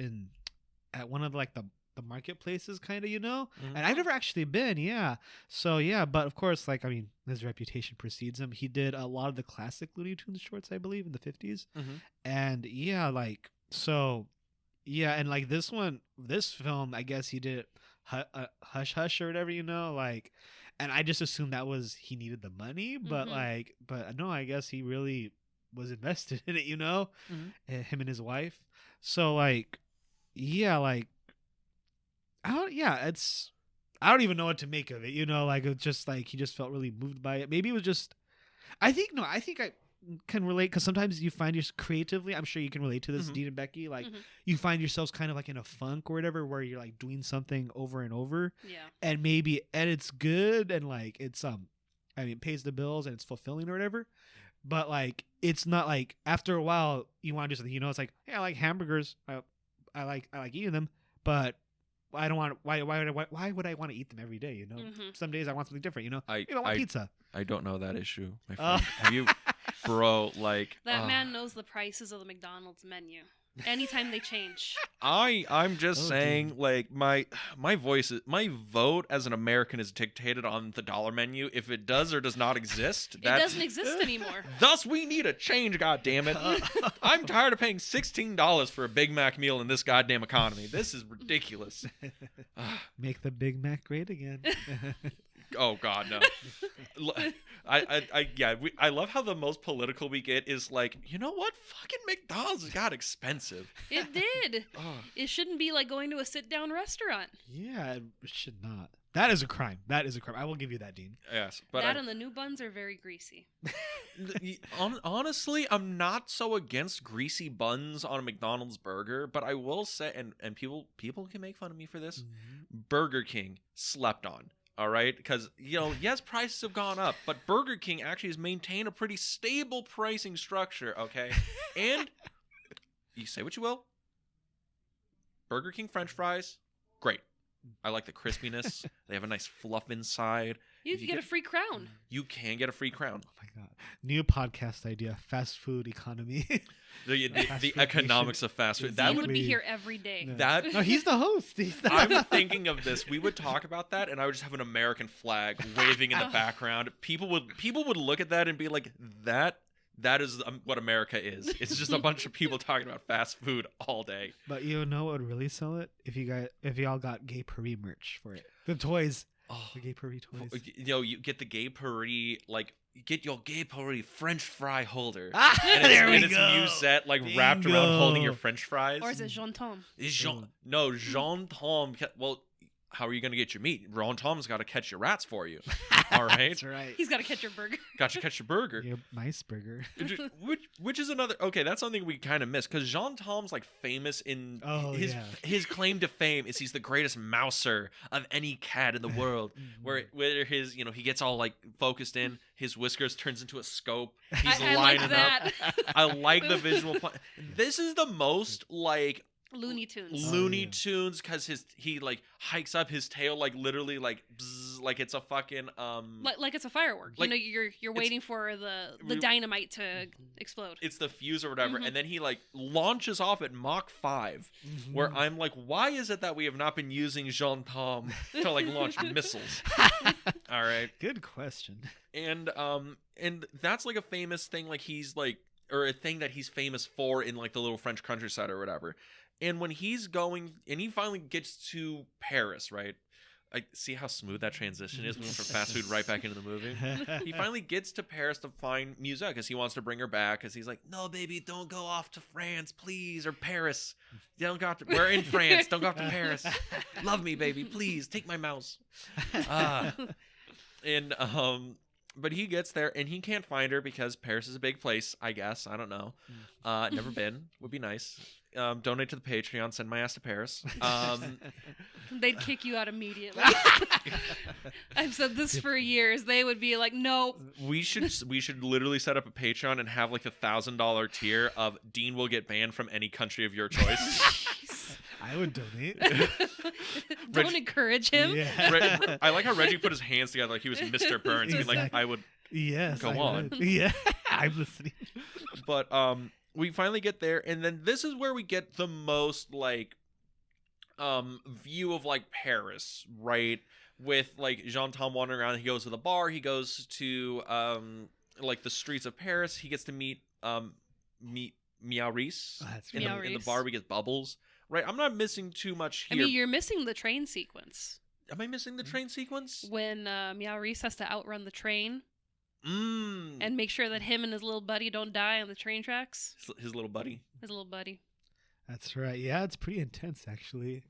at one of like the marketplaces, kind of, Mhm. And I've never actually been, yeah. So yeah, but of course, like I mean, his reputation precedes him. He did a lot of the classic Looney Tunes shorts, I believe, in the 50s, Mhm. and yeah, like so, yeah, and like this film, I guess he did Hush Hush or whatever, like. And I just assumed that was he needed the money, but Mhm. but no, I guess he really was invested in it, Mhm. him and his wife. So like, yeah, like, I don't even know what to make of it, like it's just like he just felt really moved by it. Maybe it was just, I think I can relate because sometimes you find yourself creatively. I'm sure you can relate to this, Mhm. Dean and Becky. Like Mhm. you find yourselves kind of like in a funk or whatever, where you're like doing something over and over, Yeah. and it's good and like it's I mean it pays the bills and it's fulfilling or whatever, but like it's not like after a while you want to do something, it's like, hey, I like hamburgers, I like eating them, but I don't want why would I want to eat them every day, Mhm. some days I want something different, I I want I pizza. I don't know that issue, my Uh, friend. Have you, bro? Like That man knows the prices of the McDonald's menu. Anytime they change. I'm just Oh, saying, dude. like my my vote as an American is dictated on the dollar menu. If it does or does not exist, It that's doesn't exist anymore. thus we need a change. God damn it! I'm tired of paying $16 for a Big Mac meal in this goddamn economy. This is ridiculous. Make the Big Mac great again. Oh God, no. I love how the most political we get is like, you know what? Fucking McDonald's got expensive. It did. Oh, It shouldn't be like going to a sit-down restaurant. Yeah, it should not. That is a crime. That is a crime. I will give you that, Dean. yes, but That and the new buns are very greasy. honestly, I'm not so against greasy buns on a McDonald's burger, but I will say, and people can make fun of me for this. Burger King slept on. All right, because yes, prices have gone up, but Burger King actually has maintained a pretty stable pricing structure. Okay, and you say what you will, Burger King French fries, great. I like the crispiness. They have a nice fluff inside. You If can get a free crown. You can get a free crown. Oh my god. New podcast idea: fast food economy. The food economics of fast food. That Dean would would be be- here every day. No. that No, he's the host. I'm thinking of this. We would talk about that, and I would just have an American flag waving in the background. People would look at that and be like, "That is what America is. It's just a bunch of people talking about fast food all day." But you know what would really sell it if y'all got Gay Purr-ee merch for it. The toys, Oh, the Gay Purr-ee toys. you get the Gay Purr-ee, like you get your Gay Purr-ee French fry holder. Ah, And it's, there we and it's go. Mewsette, like wrapped around holding your Bingo. French fries. Or is it Jaune Tom? Jaune Tom. Well, how are you gonna get your meat? Jaune Tom's got to catch your rats for you. All right, That's right. He's got to catch your burger. got to catch your burger. Your mice burger. Which is another, okay, that's something we kind of miss because Jaune Tom's like famous in Oh, his yeah. his claim to fame is he's the greatest mouser of any cat in the world. Where his he gets all like focused in, his whiskers turns into a scope. He's I lining like that. up. I like the visual. This is the most like Looney Tunes. Looney yeah. Tunes because he like hikes up his tail like literally like bzz, like it's a fucking Like it's a firework. Like, You're waiting for the we- dynamite to explode. it's the fuse or whatever, Mhm. and then he like launches off at Mach 5, where I'm like, why is it that we have not been using Jaune Tom to like launch missiles? All right, Good question. and that's like a famous thing, like he's like, or a thing that he's famous for in like the little French countryside or whatever. And when he's going, and he finally gets to Paris, right? I see how smooth that transition is. We went from fast food right back into the movie. He finally gets to Paris to find Mewsette because he wants to bring her back. Because he's like, "No, baby, don't go off to France, please, or Paris. Don't go off to. We're in France. Don't go off to Paris. Love me, baby, please. Take my mouse." And but he gets there and he can't find her because Paris is a big place. I guess I don't know. Never been. Would be nice. Donate to the Patreon. Send my ass to Paris. They'd kick you out immediately. I've said this for years. They would be like, "No." We should literally set up a Patreon and have like $1,000 tier of Dean will get banned from any country of your choice. I would donate. Don't encourage him. Yeah. I like how Reggie put his hands together like he was Mr. Burns, being like, Exactly. I would. Yes. Go I on. would. Yeah. I'm listening. But we finally get there, and then this is where we get the most like view of like Paris, right? With like Jaune Tom wandering around. He goes to the bar. He goes to like the streets of Paris. He gets to meet Meow-Reese. Oh, that's in right. the bar. We get Bubbles. Right. I'm not missing too much I here. mean, you're missing the train sequence. Am I missing the train sequence? When Meow-Reese has to outrun the train Mm. and make sure that him and his little buddy don't die on the train tracks. His little buddy. His little buddy. That's right. Yeah, it's pretty intense, actually.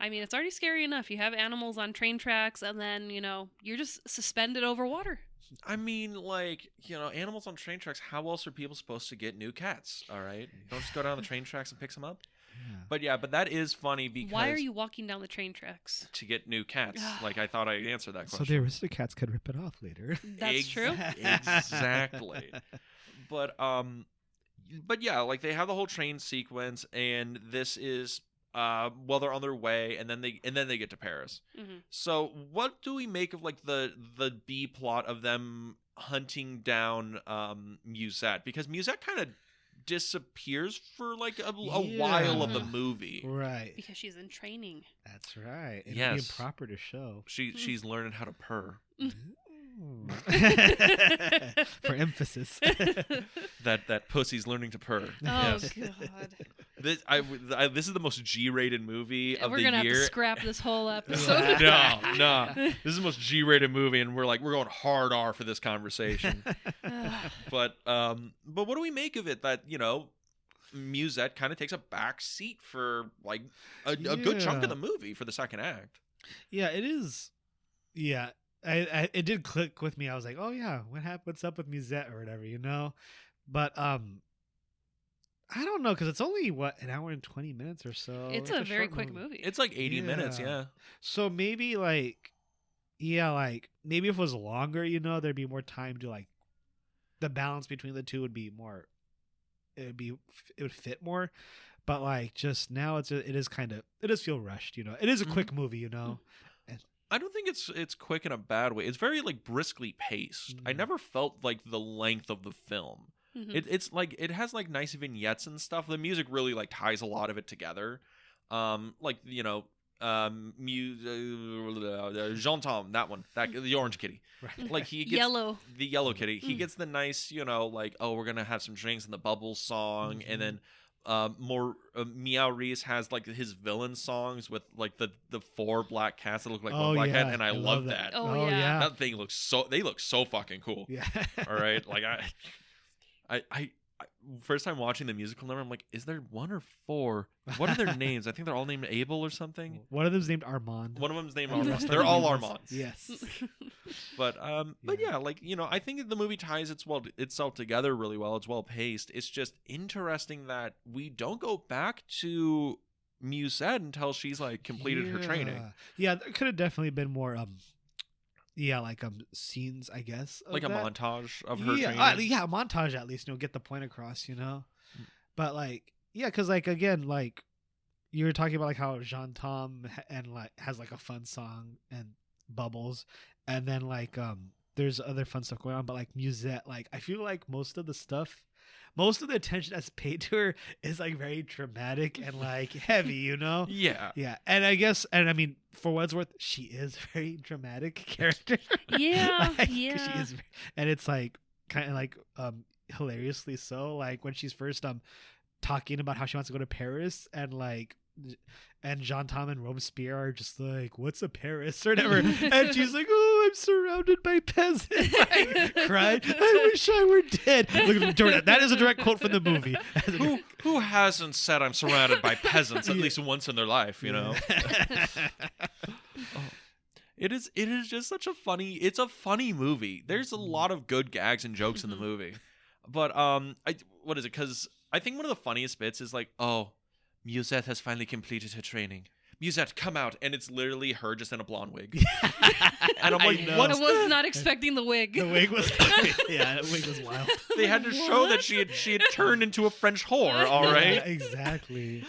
I mean, it's already scary enough. You have animals on train tracks, and then, you're just suspended over water. I mean, like, animals on train tracks, how else are people supposed to get new cats? All right? You don't just go down the train tracks and pick some up? Yeah. But that is funny because... Why are you walking down the train tracks? To get new cats. Like, I thought I answered that So question. the Aristocats could rip it off later. That's true. Exactly. But yeah, like, they have the whole train sequence, and this is... they're on their way, and then they get to Paris. Mm-hmm. So what do we make of like the B plot of them hunting down Mewsette? Because Mewsette kind of disappears for like a while of the movie. Right. Because she's in training. That's right. It'd Yes. be proper to show. She's learning how to purr. For emphasis. That pussy's learning to purr. Oh, Yes. God. This is the most G-rated movie of We're the going to year. have to scrap this whole episode. No. This is the most G-rated movie, and we're going hard R for this conversation. But what do we make of it? That Mewsette kind of takes a back seat for like a good chunk of the movie for the second act. Yeah, it is. Yeah, it did click with me. I was like, oh yeah, what's up with Mewsette or whatever, But I don't know, because it's only an hour and 20 minutes or so. It's a very short quick movie. It's like 80 minutes, yeah. So maybe maybe if it was longer, there'd be more time to like the balance between the two would be more. It would fit more, but like just now it does feel rushed. It is a quick movie. I don't think it's quick in a bad way. It's very like briskly paced. I never felt like the length of the film. Mhm. It's like it has like nice vignettes and stuff. The music really like ties a lot of it together. Jaune Tom, the orange kitty. Right. Like he gets the yellow kitty. He gets the nice, like, oh, we're gonna have some drinks in the Bubbles song, and then Meow-Reese has like his villain songs with like the 4 black cats that look like one black cat, and I love that. Oh, yeah. That thing looks so fucking cool. Yeah. All right, like I first time watching the musical number, I'm like, is there 1 or 4? What are their names? I think they're all named Abel or something. One of them's named Armand. One of them's named The Armand. rest They're are all named Armands. Yes. But yeah, like I think the movie ties itself together really well. It's well paced. It's just interesting that we don't go back to Mewsette until she's like completed her training. Yeah, there could have definitely been more scenes, I guess, of Like a that. montage of her Yeah, training. a montage at least, get the point across, But like, yeah, because like again, like you were talking about like how Jaune Tom and like has like a fun song and Bubbles, and then like there's other fun stuff going on, but like Mewsette, like I feel like most of the attention that's paid to her is like very dramatic and like heavy, Yeah. Yeah, and I mean, for what it's worth, she is a very dramatic character. Yeah, Like, yeah. She is, and it's like kind of like hilariously so. Like when she's first talking about how she wants to go to Paris, and like. And Jaune Tom and Robespierre are just like, "What's a Paris?" or whatever, and she's like, "Oh, I'm surrounded by peasants." Like, cried. I wish I were dead. Look at Jordan. That is a direct quote from the movie. Who hasn't said I'm surrounded by peasants at least once in their life? It is just such a funny movie. There's a lot of good gags and jokes in the movie, but what is it? Because I think one of the funniest bits is like, oh, Mewsette has finally completed her training. Mewsette, come out, and it's literally her just in a blonde wig. And I'm like, know. what? I was not expecting the wig. The wig was the wig was wild. They had to show that she had turned into a French whore. All right. Yeah, exactly.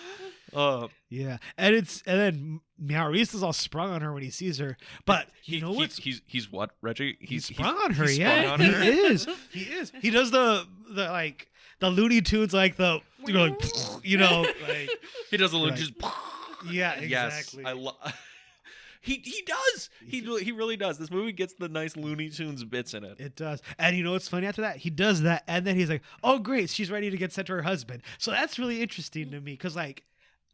Yeah, and then Maurice is all sprung on her when he sees her. But you know what? He's what, Reggie? He's sprung on her. he's Yeah, sprung on her. he is. He is. He does the like the Looney Tunes, like the like like He does the Right. just. yeah, Yes, exactly. I love. He does. He really does. This movie gets the nice Looney Tunes bits in it. It does. And you know what's funny after that? He does that, and then he's like, oh, great, she's ready to get sent to her husband. So that's really interesting to me, because, like,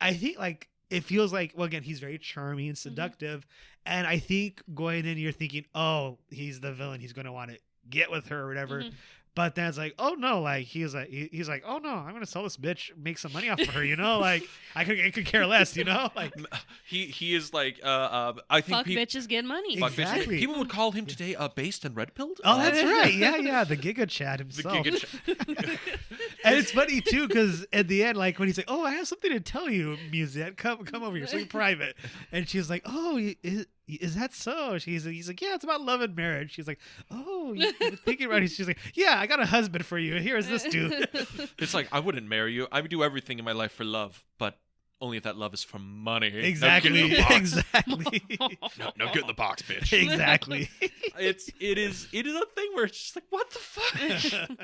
I think, like, it feels like, well, again, he's very charming and seductive, and I think going in, you're thinking, oh, he's the villain. He's going to want to get with her or whatever. Mhm. But then it's like, oh no, like he's like, oh no, I'm gonna sell this bitch, make some money off of her, like I could care less, like He is like I think Fuck bitches get money. fuck bitches. Exactly. People would call him today based and red pilled. oh that's right, yeah, the Giga Chad The himself. Giga And it's funny too, because at the end, like when he's like, "Oh, I have something to tell you, Mewsette. Come over here, something private." And she's like, "Oh, is that so?" He's like, "Yeah, it's about love and marriage." She's like, "Oh, you're thinking about it." She's like, "Yeah, I got a husband for you. Here's this dude." It's like, I wouldn't marry you. I would do everything in my life for love, but only if that love is from money. Now Exactly, get in the box. exactly, No, get in the box, bitch. exactly. It is a thing where it's just like, what the fuck?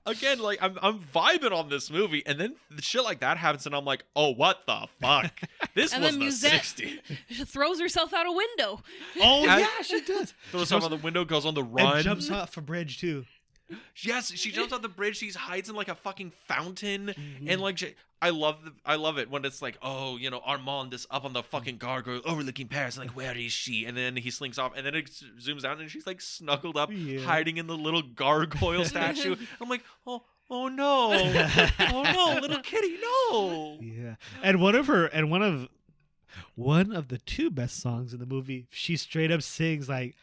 Again, like I'm vibing on this movie, and then the shit like that happens, and I'm like, oh, what the fuck? This And was then the Mewsette- 60s. She throws herself out a window. Oh And- yeah, she does. Throws off on the window, goes on the run. And jumps off a bridge too. Yes, she jumps off the bridge. She hides in like a fucking fountain, Mhm. and like I love it when it's like, oh, Armand is up on the fucking gargoyle overlooking Paris. And like, where is she? And then he slinks off, and then it zooms out, and she's like snuggled up, Yeah. hiding in the little gargoyle statue. I'm like, oh no, oh no, little kitty, no. Yeah, and one of the two best songs in the movie, she straight up sings like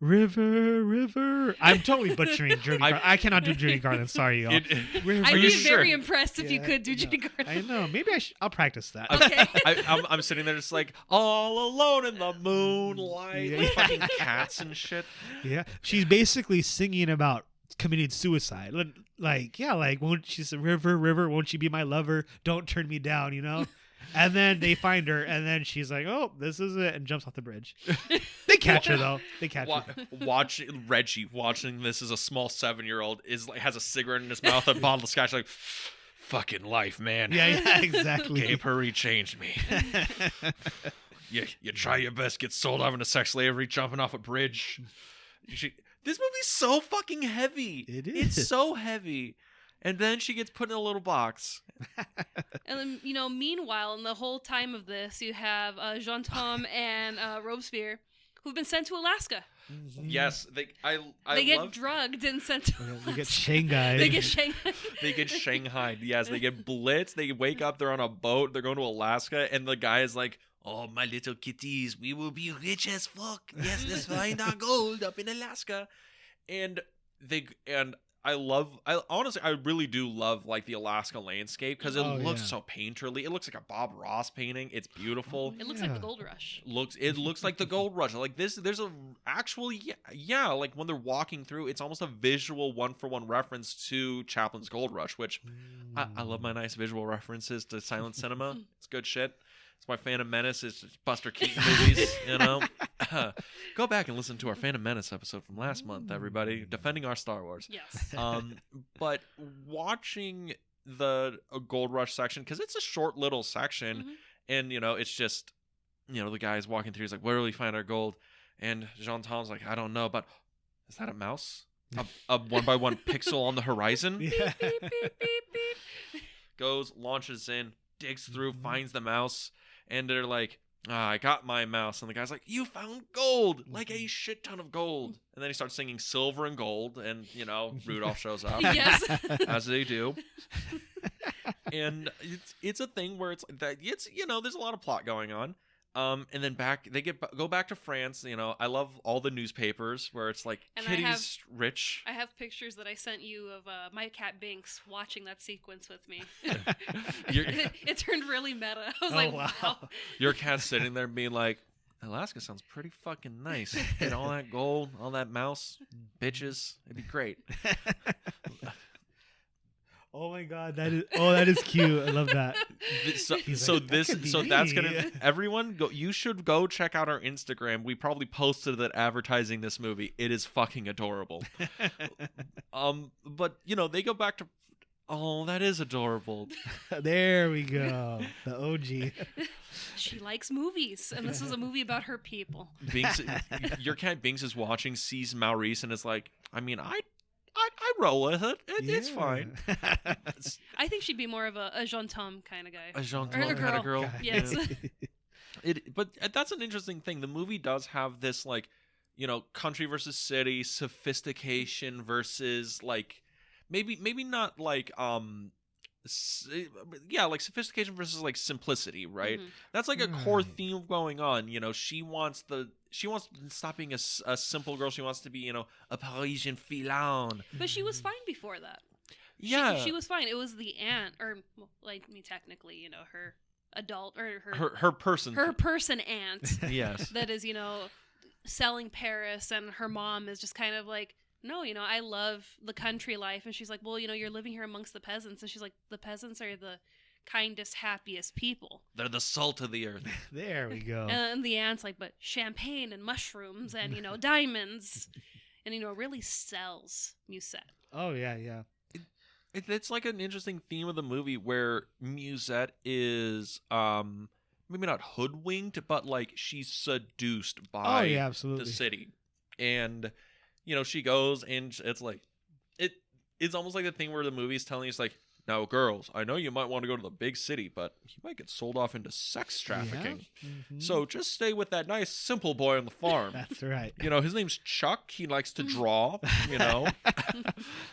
river, river. I'm totally butchering Judy Garland. I cannot do Judy Garland. Sorry, y'all. Are I'd you be sure? very impressed if you Yeah, could do no. Judy Garland. I know. Maybe I'll practice that. Okay. I'm sitting there just like all alone in the moonlight, Yeah. with fucking cats and shit. Yeah, she's basically singing about committing suicide. Like won't she say, river, river, won't you be my lover? Don't turn me down, And then they find her, and then she's like, "Oh, this is it," and jumps off the bridge. They catch her though. They catch her. Reggie watching this as a small 7-year-old is like has a cigarette in his mouth, a bottle of scotch, like fucking life, man. Yeah, exactly. Gay Purr-ee changed me. You try your best, get sold off into sex slavery, jumping off a bridge. This movie's so fucking heavy. It It's is. so heavy. And then she gets put in a little box. And then, meanwhile, in the whole time of this, you have Jaune Tom and Robespierre, who've been sent to Alaska. Mhm. Yes, They I get love drugged and sent to Yeah, Alaska. they get Shanghai. They get Shanghai. they get shanghaied. Yes, they get blitzed. They wake up, they're on a boat, they're going to Alaska, and the guy is like, "Oh, my little kitties, we will be rich as fuck. Yes, let's find our gold up in Alaska." And I honestly really do love like the Alaska landscape because it Oh, looks yeah. so painterly. It looks like a Bob Ross painting. It's beautiful. It looks like the Yeah. Gold Rush. It looks like the gold rush. Like this, there's a actual like when they're walking through, it's almost a visual 1-for-1 reference to Chaplin's Gold Rush, which I love my nice visual references to silent cinema. It's good shit. It's my Phantom Menace. It's just Buster Keaton movies, Go back and listen to our Phantom Menace episode from last month, everybody, defending our Star Wars. Yes. But watching the Gold Rush section, because it's a short little section, Mhm. and it's just the guy's walking through. He's like, "Where will we find our gold?" And Jaune Tom's like, "I don't know, but is that a mouse? A 1x1 pixel on the horizon?" Yeah. Beep, beep, beep, beep. Goes, launches in, digs through, finds the mouse, and they're like, "I got my mouse." And the guy's like, "You found gold, like a shit ton of gold." And then he starts singing "Silver and Gold," and Rudolph shows up, Yes. as they do. And it's a thing where it's there's a lot of plot going on. And then they go back to France. I love all the newspapers where it's like And Kitty's rich. I have pictures that I sent you of my cat Binks watching that sequence with me. Your, it turned really meta. I was Oh, like, wow. wow. your cat's sitting there being like, "Alaska sounds pretty fucking nice. Get all that gold, all that mouse, bitches. It'd be great." Oh my god, that is cute. I love that. So, He's so like, "That this could be so that's me." gonna everyone go. You should go check out our Instagram. We probably posted it advertising this movie. It is fucking adorable. But they go back to. Oh, that is adorable. There we go. The OG. She likes movies, and this is a movie about her people. Binks, your cat Binks is watching, sees Maurice, and is like, I mean, I roll with it. It's fine. I think she'd be more of a Jaune Tom kind of guy. A Jaune Or a Tom kind of girl. girl. Yes. Yeah. But that's an interesting thing. The movie does have this like, country versus city, sophistication versus like, maybe not like like sophistication versus like simplicity, right? Mhm. That's like a core Right. theme going on. She wants to stop being a simple girl. She wants to be a Parisian filon. But she was fine before that. Yeah, She was fine. It was the aunt, or well, like me technically, her adult or her person. her person aunt Yes. that is, selling Paris, and her mom is just kind of like, no, I love the country life. And she's like, well, you're living here amongst the peasants. And she's like, the peasants are the kindest, happiest people. They're the salt of the earth. There we go. And the aunt's like, but champagne and mushrooms and, diamonds. And, it really sells Mewsette. Oh yeah. It's like an interesting theme of the movie where Mewsette is maybe not hoodwinked, but like she's seduced by Oh yeah, absolutely. the city. And she goes, and it's like it's almost like the thing where the movie's telling us like, now girls, I know you might want to go to the big city, but you might get sold off into sex trafficking. Yeah. Mhm. So just stay with that nice simple boy on the farm. That's right. His name's Chuck. He likes to draw,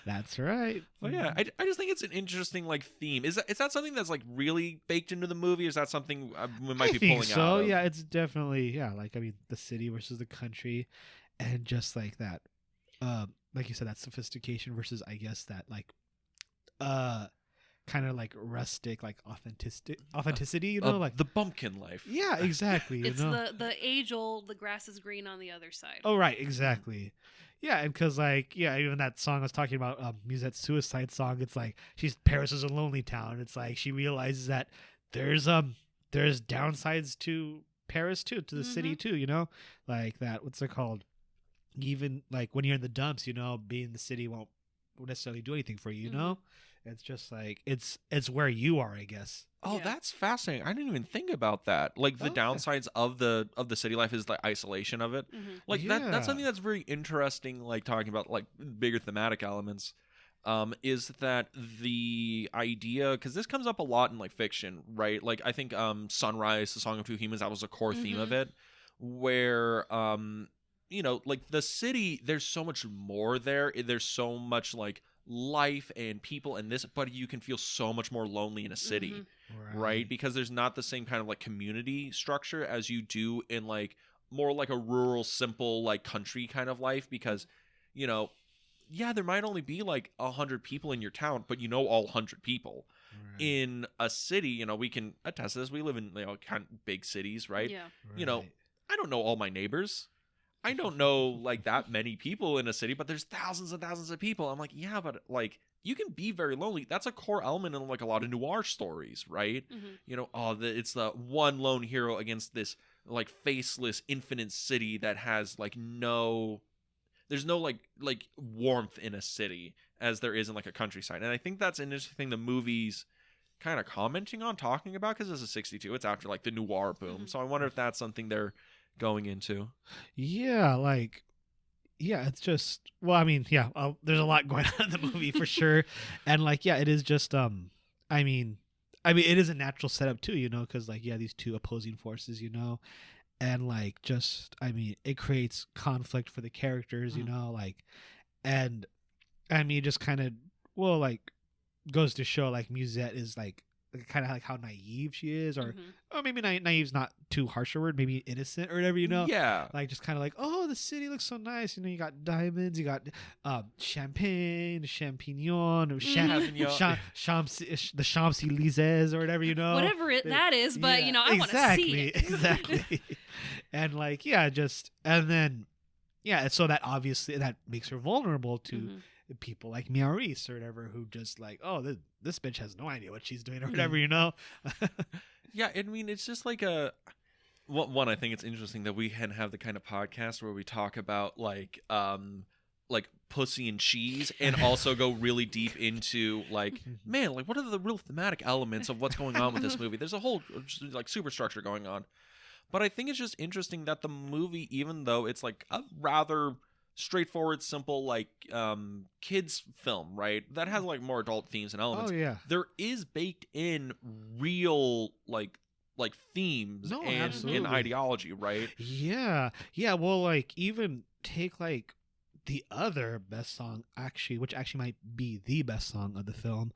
That's right. But yeah, I just think it's an interesting like theme. Is that something that's like really baked into the movie? Or is that something we might I be think pulling so. out of? Yeah, it's definitely like the city versus the country, and just like that, like you said, that sophistication versus I guess that like, kind of like rustic, like authenticity. Like the bumpkin life. yeah, exactly. It's the age old, the grass is green on the other side. Oh right, exactly. Yeah, and because even that song I was talking about, Musette's suicide song. It's like Paris is a lonely town. It's like she realizes that there's downsides to Paris too, to the city too. Like that. What's it called? Even like when you're in the dumps, being in the city won't necessarily do anything for you. It's just like it's where you are, I guess. Oh, Yeah. that's fascinating. I didn't even think about that. Like the Oh, yeah. downsides of the city life is the isolation of it. Mhm. Like Yeah. that's something that's very interesting. Like talking about like bigger thematic elements, is that the idea, because this comes up a lot in like fiction, right? Like I think Sunrise, the Song of Two Humans, that was a core theme of it, where like the city, there's so much more there. There's so much like life and people and this, but you can feel so much more lonely in a city. Mhm. Right, because there's not the same kind of like community structure as you do in like more like a rural, simple like country kind of life. Because there might only be like 100 people in your town, but all 100 people. Right. In a city, we can attest to this. We live in kind of big cities, right? Yeah. I don't know all my neighbors. I don't know like that many people in a city, but there's thousands and thousands of people. I'm like, yeah, but like you can be very lonely. That's a core element in like a lot of noir stories, right? Mhm. It's the one lone hero against this like faceless infinite city that has like there's no like warmth in a city as there is in like a countryside. And I think that's an interesting thing the movie's kind of commenting on, talking about, because this is 62. It's after like the noir boom. Mhm. So I wonder if that's something they're going into. Yeah, it's just there's a lot going on in the movie for sure, and it is just I mean it is a natural setup too, because these two opposing forces, and it creates conflict for the characters, and it just kind of goes to show Mewsette is kind of how naive she is, or Mhm. maybe naive's not too harsh a word, maybe innocent or whatever, Yeah. just kind of oh, the city looks so nice, you got diamonds, you got champagne, champignon, Champignon. the Champs-Élysées or whatever, Whatever that is, but I want to see it. Exactly. And and then yeah, and so that obviously that makes her vulnerable to Mhm. people like Meow Reese or whatever, who just like, oh, this bitch has no idea what she's doing or whatever, you know. Yeah, I mean, it's just like one. I think it's interesting that we can have the kind of podcast where we talk about like pussy and cheese, and also go really deep into like, man, like what are the real thematic elements of what's going on with this movie? There's a whole like superstructure going on. But I think it's just interesting that the movie, even though it's like a rather straightforward, simple, like kids film, right? That has like more adult themes and elements. Oh yeah. There is baked in real like themes No, and absolutely. ideology, right? Yeah. Yeah. Well, like even take like the other best song actually, which actually might be the best song of the film,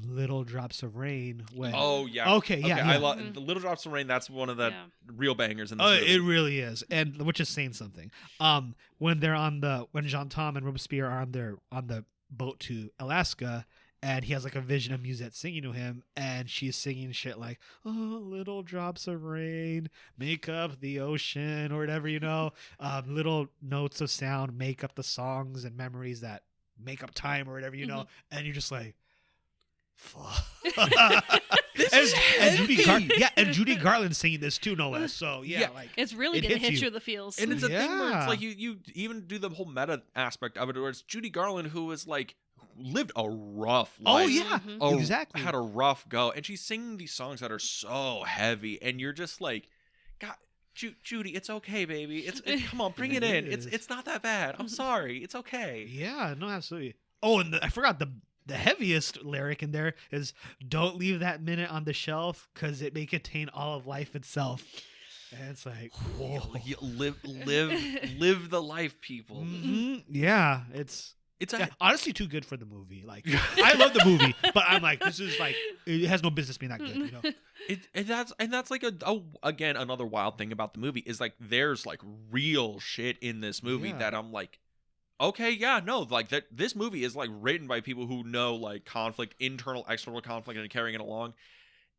Little Drops of Rain. When Oh yeah. Okay, yeah, I yeah. love the Little Drops of Rain. That's one of the Yeah. real bangers in this Oh, movie. it really is, and which is saying something. When they're when Jaune Tom and Robespierre are on the boat to Alaska, and he has like a vision of Musette singing to him, and she's singing shit like, "Oh, little drops of rain make up the ocean," or whatever, you know. Little notes of sound make up the songs and memories that make up time, or whatever, you know. And you're just like, fuck. This is and Judy heavy. and Judy Garland singing this too, no less. So yeah, Yeah. like It's really It gonna hits hit you. you in the feels. And it's a thing where Yeah. it's like you even do the whole meta aspect of it, where it's Judy Garland who is like lived a rough life. oh yeah, Mhm. a- exactly. had a rough go, and she's singing these songs that are so heavy, and you're just like, God, Judy, it's okay, baby. Come on, bring it in. It is. It's not that bad. I'm sorry. It's okay. Yeah, no, absolutely. Oh, and I forgot the heaviest lyric in there is "Don't leave that minute on the shelf, because it may contain all of life itself." And it's like, whoa. You live the life, people. Yeah, it's It's a yeah, honestly too good for the movie. Like, I love the movie, but I'm like, this is like, it has no business being that good, you know? and that's like again another wild thing about the movie is like there's like real shit in this movie Yeah. that I'm like, okay, yeah, no, like that this movie is like written by people who know like conflict, internal, external conflict, and carrying it along,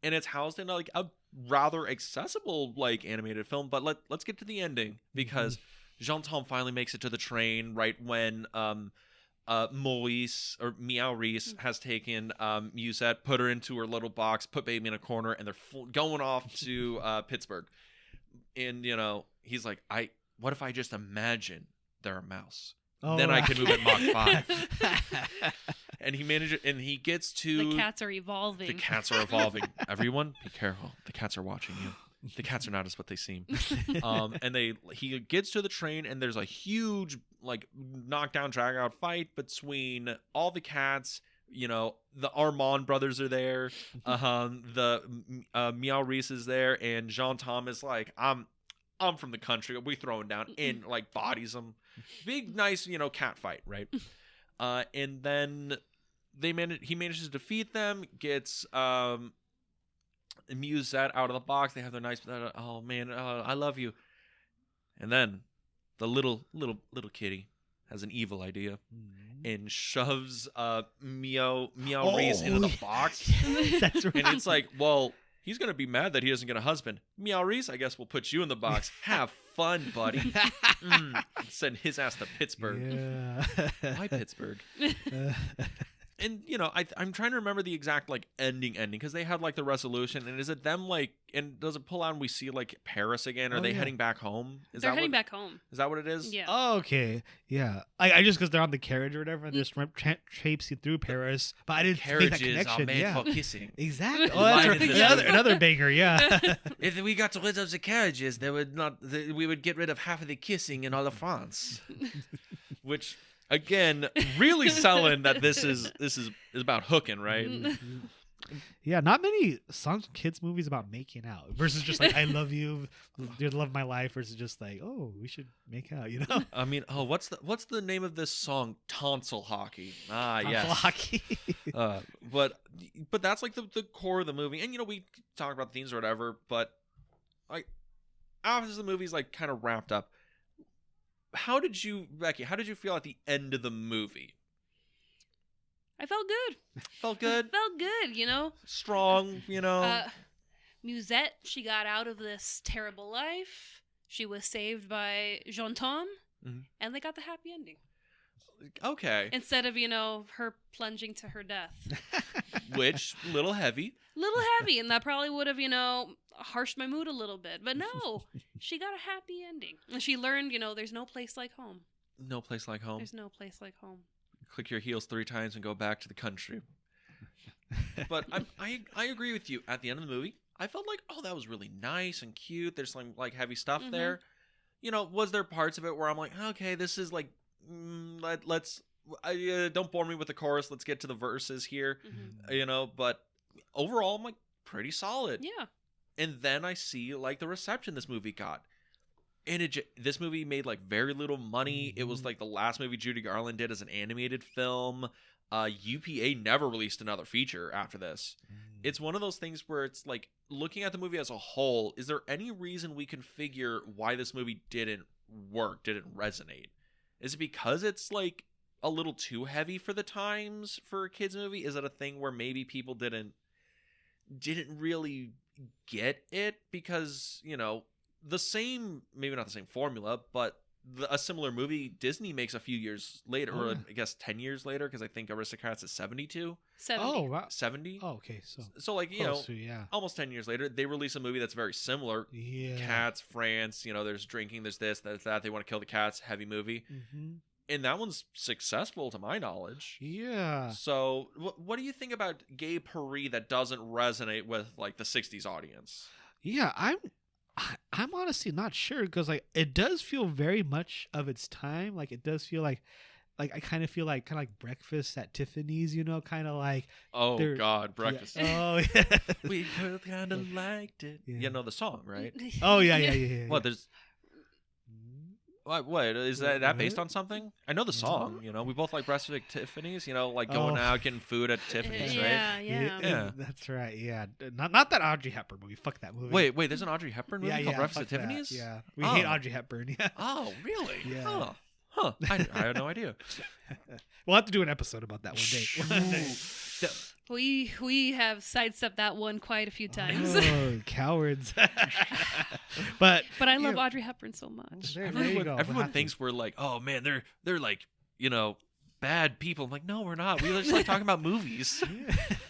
and it's housed in like a rather accessible like animated film. But let's get to the ending, because Jaune Tom finally makes it to the train right when Maurice or Meow Reese has taken Mewsette, put her into her little box, put baby in a corner, and they're going off to Pittsburgh. And you know, he's like, what if I just imagine they're a mouse? Oh, Then I right. can move at Mach 5. And he manages, and he gets to The cats are evolving. The cats are evolving. Everyone, be careful. The cats are watching you. The cats are not as what they seem. And he gets to the train, and there's a huge like knockdown drag out fight between all the cats. You know, the Armand brothers are there. The Meow Reese is there, and Jaune Tom is like, I'm from the country. We throwing down, and like bodies him. Big nice, you know, cat fight, right? And then he manages to defeat them. Gets Mewsette out of the box. They have their nice. Oh man, I love you. And then the little kitty has an evil idea and shoves Meow Reese into the box. That's right. And it's like, well, he's gonna be mad that he doesn't get a husband. Meow Reese, I guess we'll put you in the box. Have fun, buddy. Send his ass to Pittsburgh. Yeah. Why Pittsburgh? And you know, I'm trying to remember the exact like ending because they had like the resolution. And is it them like? And does it pull out and we see like Paris again? Are Oh, they yeah. heading back home? They're heading back home. Is that what it is? Yeah. Oh, okay. Yeah. I just because they're on the carriage or whatever, and they're just traipsing through Paris. But I didn't make that Carriages are connection. made Yeah. for kissing. Exactly. Oh, Line that's into right. the- Another banger. Yeah. If we got rid of the carriages, we would get rid of half of the kissing in all of France. Which, again, really selling that this is about hooking, right? Yeah, not many songs, kids movies about making out versus just like "I love you, you love my life" versus just like, "Oh, we should make out," you know? I mean, what's the name of this song? Tonsil hockey. Ah, Tonsil yes. hockey. But that's like the core of the movie, and you know we talk about themes or whatever. But like after the movie's like kind of wrapped up, Becky? How did you feel at the end of the movie? I felt good. Felt good, Felt good, you know? strong, you know. Mewsette, she got out of this terrible life. She was saved by Jaune Tom. Mhm. and they got the happy ending Okay. instead of her plunging to her death. Which, little heavy. Little heavy, and that probably would have harshed my mood a little bit. But no, she got a happy ending, and she learned there's no place like home. No place like home. There's no place like home. Click your heels 3 times and go back to the country. But I agree with you. At the end of the movie, I felt like, oh, that was really nice and cute. There's some like heavy stuff Mhm. there. Was there parts of it where I'm like, okay, this is like, let's don't bore me with the chorus. Let's get to the verses here. Mhm. But overall, I'm like pretty solid. Yeah. And then I see like the reception this movie got. And this movie made like very little money. It was like the last movie Judy Garland did as an animated film. UPA never released another feature after this. It's one of those things where it's like, looking at the movie as a whole, is there any reason we can figure why this movie didn't work, didn't resonate? Is it because it's like a little too heavy for the times for a kids movie? Is it a thing where maybe people didn't really get it because, the same, maybe not the same formula, but a similar movie Disney makes a few years later, Oh, or yeah. I guess 10 years later, because I think Aristocrats is 72, 70. Oh, wow. 70. Oh, okay. So like, close to, yeah. almost 10 years later, they release a movie that's very similar. Yeah. Cats, France, there's drinking, there's this, there's that. They want to kill the cats, heavy movie. Mm-hmm. And that one's successful to my knowledge. Yeah. So what do you think about Gay Purr-ee that doesn't resonate with like the 60s audience? Yeah, I'm honestly not sure because like it does feel very much of its time. Like it does feel like I kind of feel like Breakfast at Tiffany's, kind of like Oh they're- God, Breakfast. Yeah. Oh yeah. We both kind of liked it. Yeah. You know the song, right? Oh yeah. What? There's what is that based What? on something? I know the song. We both like Breakfast at Tiffany's. Like going Oh. out getting food at Tiffany's, right? Yeah. Yeah. That's right. Yeah, not that Audrey Hepburn movie. Fuck that movie. Wait. There's an Audrey Hepburn movie Yeah, called yeah. Breakfast Fuck at Tiffany's. that. Yeah, we hate Oh. Audrey Hepburn. Yeah. Oh, really? Yeah. Huh. I had no idea. We'll have to do an episode about that one day. We have sidestepped that one quite a few times. Oh, cowards. but But I love you- Audrey Hepburn so much. There you go. We'll Everyone have to. thinks we're like, oh man, they're like, bad people. I'm like, no, we're not. We just like talking about movies,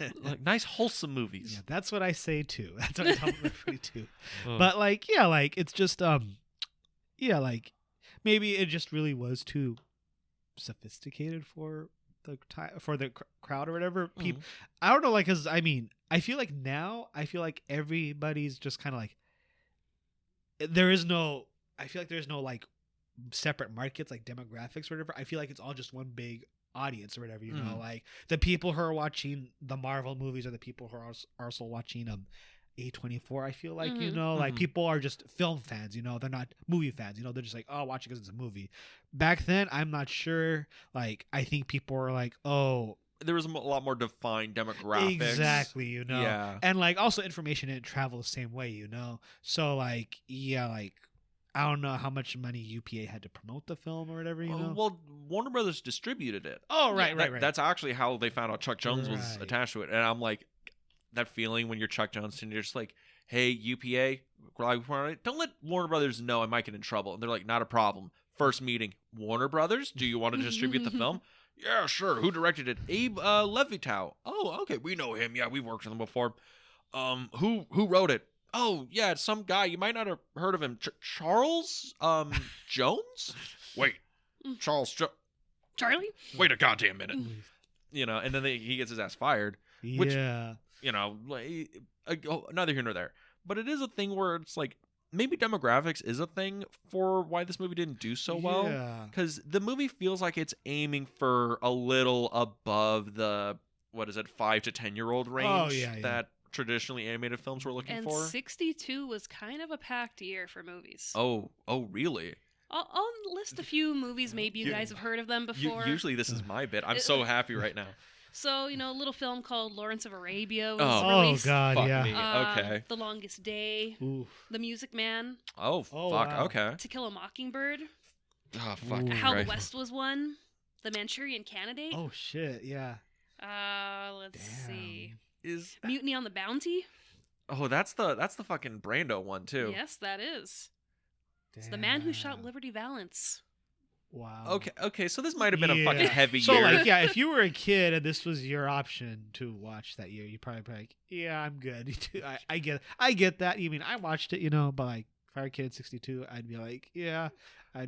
Yeah. like nice wholesome movies. Yeah, that's what I say too. That's what I tell everybody too. Oh. But like, yeah, like it's just yeah, like maybe it just really was too sophisticated for the crowd or whatever. People, I don't know, like, cause I mean, I feel like now, everybody's just kind of like, there's no like separate markets, like demographics or whatever. I feel like it's all just one big audience or whatever, like the people who are watching the Marvel movies are the people who are also watching A24. I feel like, like Mhm. people are just film fans, they're not movie fans, they're just like, oh, watch it because it's a movie. Back then, I'm not sure. Like, I think people were like, oh, There was a lot more defined demographics. exactly, Yeah. and like also information didn't travel the same way, so like, yeah, like I don't know how much money UPA had to promote the film or whatever, Well, Warner Brothers distributed it. Oh, right. That's actually how they found out Chuck Jones was Right. attached to it. And I'm like, that feeling when you're Chuck Jones and you're just like, hey, UPA, don't let Warner Brothers know I might get in trouble. And they're like, not a problem. First meeting, Warner Brothers, do you want to distribute the film? Yeah, sure. Who directed it? Abe Levitow. Oh, okay. We know him. Yeah, we've worked with him before. Who wrote it? Oh, yeah, it's some guy. You might not have heard of him. Charles Jones? Wait. Charlie? Wait a goddamn minute. And then he gets his ass fired. Which- Yeah. Neither here nor there. But it is a thing where it's like, maybe demographics is a thing for why this movie didn't do so well. Yeah. Because the movie feels like it's aiming for a little above the, 5 to 10-year-old range yeah. that traditionally animated films were looking And for. 62 was kind of a packed year for movies. Oh, really? I'll list a few movies. Maybe you guys have heard of them before. Usually this is my bit. I'm so happy right now. So, a little film called Lawrence of Arabia was Oh. released. God, Fuck yeah. me. Okay. The Longest Day, Oof. The Music Man, Oh, Oh, fuck. wow. Okay. To Kill a Mockingbird, Oh, fuck. Ooh. How right. the West Was Won, The Manchurian Candidate. Oh shit, yeah. Let's Damn. see. Is Mutiny on the Bounty. that's the fucking Brando one too. Yes, that is. It's The Man Who Shot Liberty Valance. Wow. Okay, so this might have been a fucking Yeah. heavy So year. like, yeah, if you were a kid and this was your option to watch that year, you'd probably be like, yeah, I'm good. I get that. You mean I watched it, but like if I were a kid in '62, I'd be like, yeah,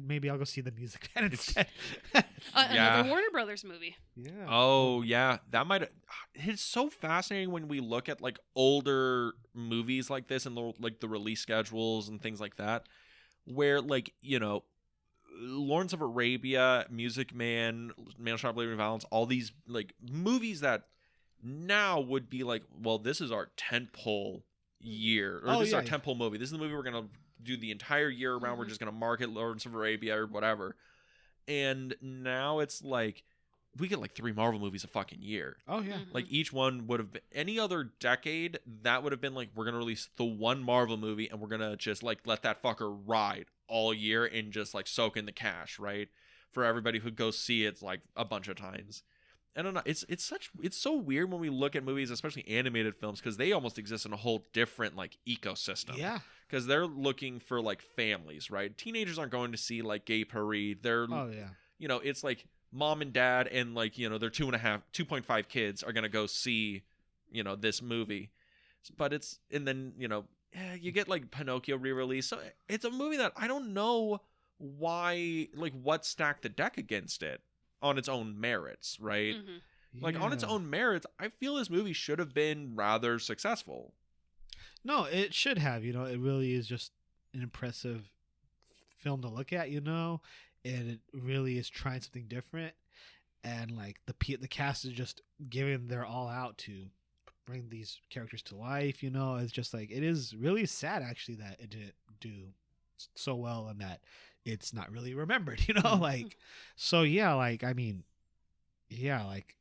maybe I'll go see the Music Man instead. Yeah. Another Warner Brothers movie. Yeah. Oh yeah, that might. It's so fascinating when we look at like older movies like this and the release schedules and things like that, where like Lawrence of Arabia, Music Man, Man Shot Believing Violence, all these like movies that now would be like, well, this is our tentpole year, or this is our tentpole movie. This is the movie we're gonna do the entire year around. We're just gonna market Lawrence of Arabia or whatever. And now it's like we get like 3 Marvel movies a fucking year. Oh yeah. Mhm. Like each one would have been any other decade that would have been like we're gonna release the one Marvel movie and we're gonna just like let that fucker ride all year and just like soak in the cash, right? For everybody who goes see it like a bunch of times. I don't know. It's so weird when we look at movies, especially animated films, because they almost exist in a whole different like ecosystem. Yeah. Because they're looking for like families, right? Teenagers aren't going to see like Gay Purr-ee. They're Oh yeah. it's like mom and dad and like their 2.5 kids are gonna go see this movie. But it's and then you get like Pinocchio re-release. So it's a movie that I don't know why, like what stacked the deck against it on its own merits, right? Mhm. Like on its Yeah. own merits, I feel this movie should have been rather successful. No, it should have. It really is just an impressive film to look at. And it really is trying something different. And like the cast is just giving their all out to bring these characters to life. It's just like it is really sad actually that it didn't do so well and that it's not really remembered. Like so yeah. Like I mean, yeah. Like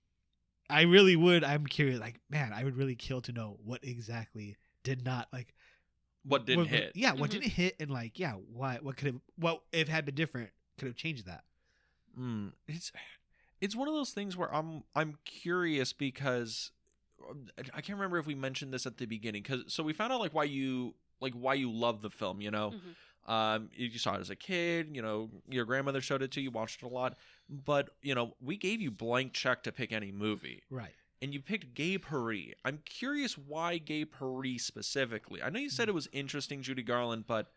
I really would. I'm curious. Like man, I would really kill to know what exactly did not like What didn't hit? Yeah, what Mhm. didn't hit, and like, yeah, why? What could have? What if it had been different? Could have changed that. It's one of those things where I'm curious because I can't remember if we mentioned this at the beginning. So we found out like why you love the film. Mhm. You saw it as a kid. Your grandmother showed it to you. Watched it a lot. But we gave you blank check to pick any movie. Right. And you picked Gay Purr-ee. I'm curious why Gay Purr-ee specifically. I know you said it was interesting, Judy Garland, but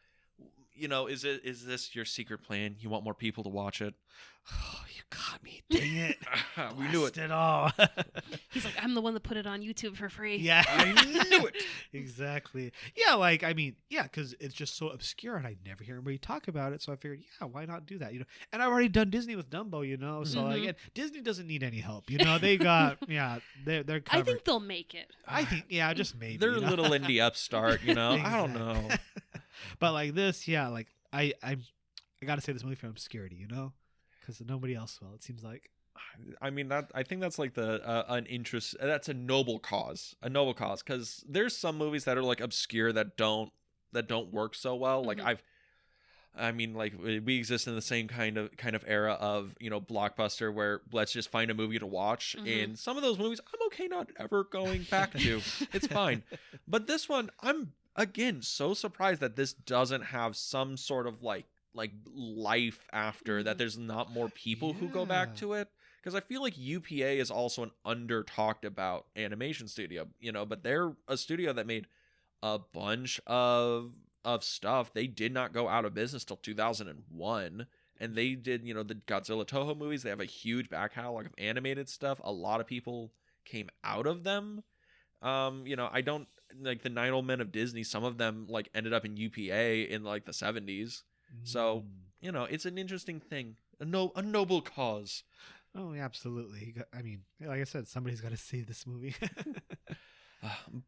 is this your secret plan? You want more people to watch it? Oh, you got me. Dang it. We knew it. Blast it all. He's like, I'm the one that put it on YouTube for free. Yeah. I knew it. Exactly. Yeah, like I mean, yeah, because it's just so obscure, and I never hear anybody talk about it. So I figured, yeah, why not do that? And I've already done Disney with Dumbo, So like, Mhm. and Disney doesn't need any help. They got they're I covered. think they'll make it. I think yeah, just maybe. They're a little indie upstart, I don't know. Exactly. But like this, yeah, like I gotta say this movie from obscurity, because nobody else will. It seems like. I mean I think that's like an interest. That's a noble cause, because there's some movies that are like obscure that don't work so well. Like Mhm. like we exist in the same kind of era of Blockbuster where let's just find a movie to watch, Mhm. and some of those movies I'm okay not ever going back to. It's fine, but this one I'm again so surprised that this doesn't have some sort of like life after that. Mhm. There's not more people who go back Yeah. to it. Because I feel like UPA is also an under talked about animation studio, but they're a studio that made a bunch of stuff. They did not go out of business till 2001, and they did the Godzilla Toho movies. They have a huge back catalog of animated stuff. A lot of people came out of them. I don't like the 9 Old Men of Disney. Some of them like ended up in UPA in like the 70s. So it's an interesting thing, a noble cause. Oh, yeah, absolutely. I mean, like I said, somebody's got to save this movie.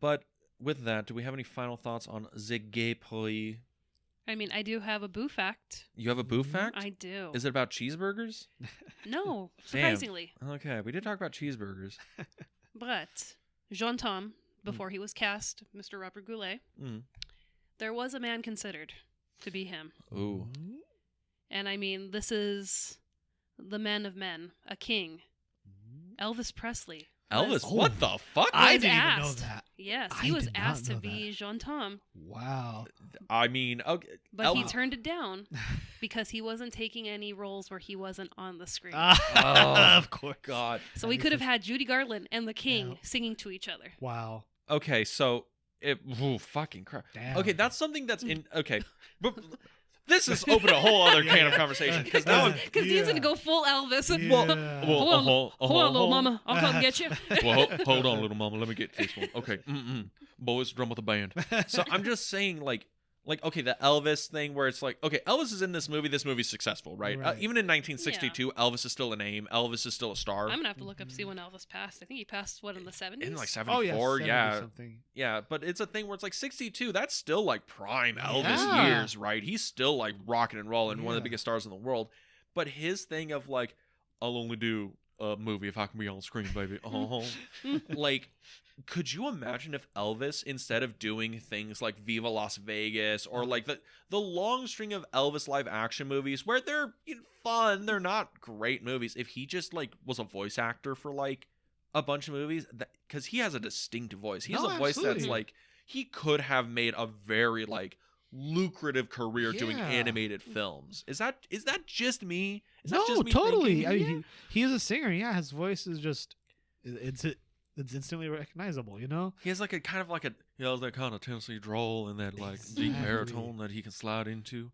But with that, do we have any final thoughts on the Gay Purr-ee? I mean, I do have a boo fact. You have a boo fact? I do. Is it about cheeseburgers? No, Damn. surprisingly. Okay, we did talk about cheeseburgers. But Jaune Tom, before he was cast, Mr. Robert Goulet, Mm. there was a man considered to be him. Ooh. And I mean, this is the men of men, a king, Elvis Presley. Elvis, Oh, what the fuck? I was didn't even know asked. that. Yes, I he was did not asked to know be Jaune Tom, Wow. I mean, okay, but he El- turned it down because he wasn't taking any roles where he wasn't on the screen. Of course. God. so we could have had Judy Garland and the King singing to each other. Wow. Okay, so fucking crap. Damn. Okay, that's something that's in. Okay, but this is open a whole other can of conversation because now I'm. Because he's gonna go full Elvis. Yeah. Well, Hold on, little mama. I'll come get you. Well, hold on, little mama. Let me get this one. Okay. Boys, drum with the band. So I'm just saying, like, okay, the Elvis thing where it's like, okay, Elvis is in this movie. This movie's successful, right? Right. Even in 1962, Elvis is still a name. Elvis is still a star. I'm gonna have to look up see when Elvis passed. I think he passed in the 70s. In like Oh 74, yeah. 70 something. yeah. But it's a thing where it's like 62. That's still like prime Elvis Yeah. years, right? He's still like rocking and rolling, one of the Yeah. biggest stars in the world. But his thing of like, I'll only do a movie if I can be on screen, baby. Like, could you imagine if Elvis, instead of doing things like Viva Las Vegas or like the long string of Elvis live action movies where they're fun, they're not great movies, if he just like was a voice actor for like a bunch of movies, because he has a distinct voice. He has a voice that's absolutely. like, he could have made a very like lucrative career doing Yeah. animated films. Is that just me? Is No, that just me totally. thinking? I mean, he is a singer. Yeah, his voice is just it's instantly recognizable. You know. He has like a kind of like a that kind of Tennessee drawl and that like deep Exactly. baritone that he can slide into.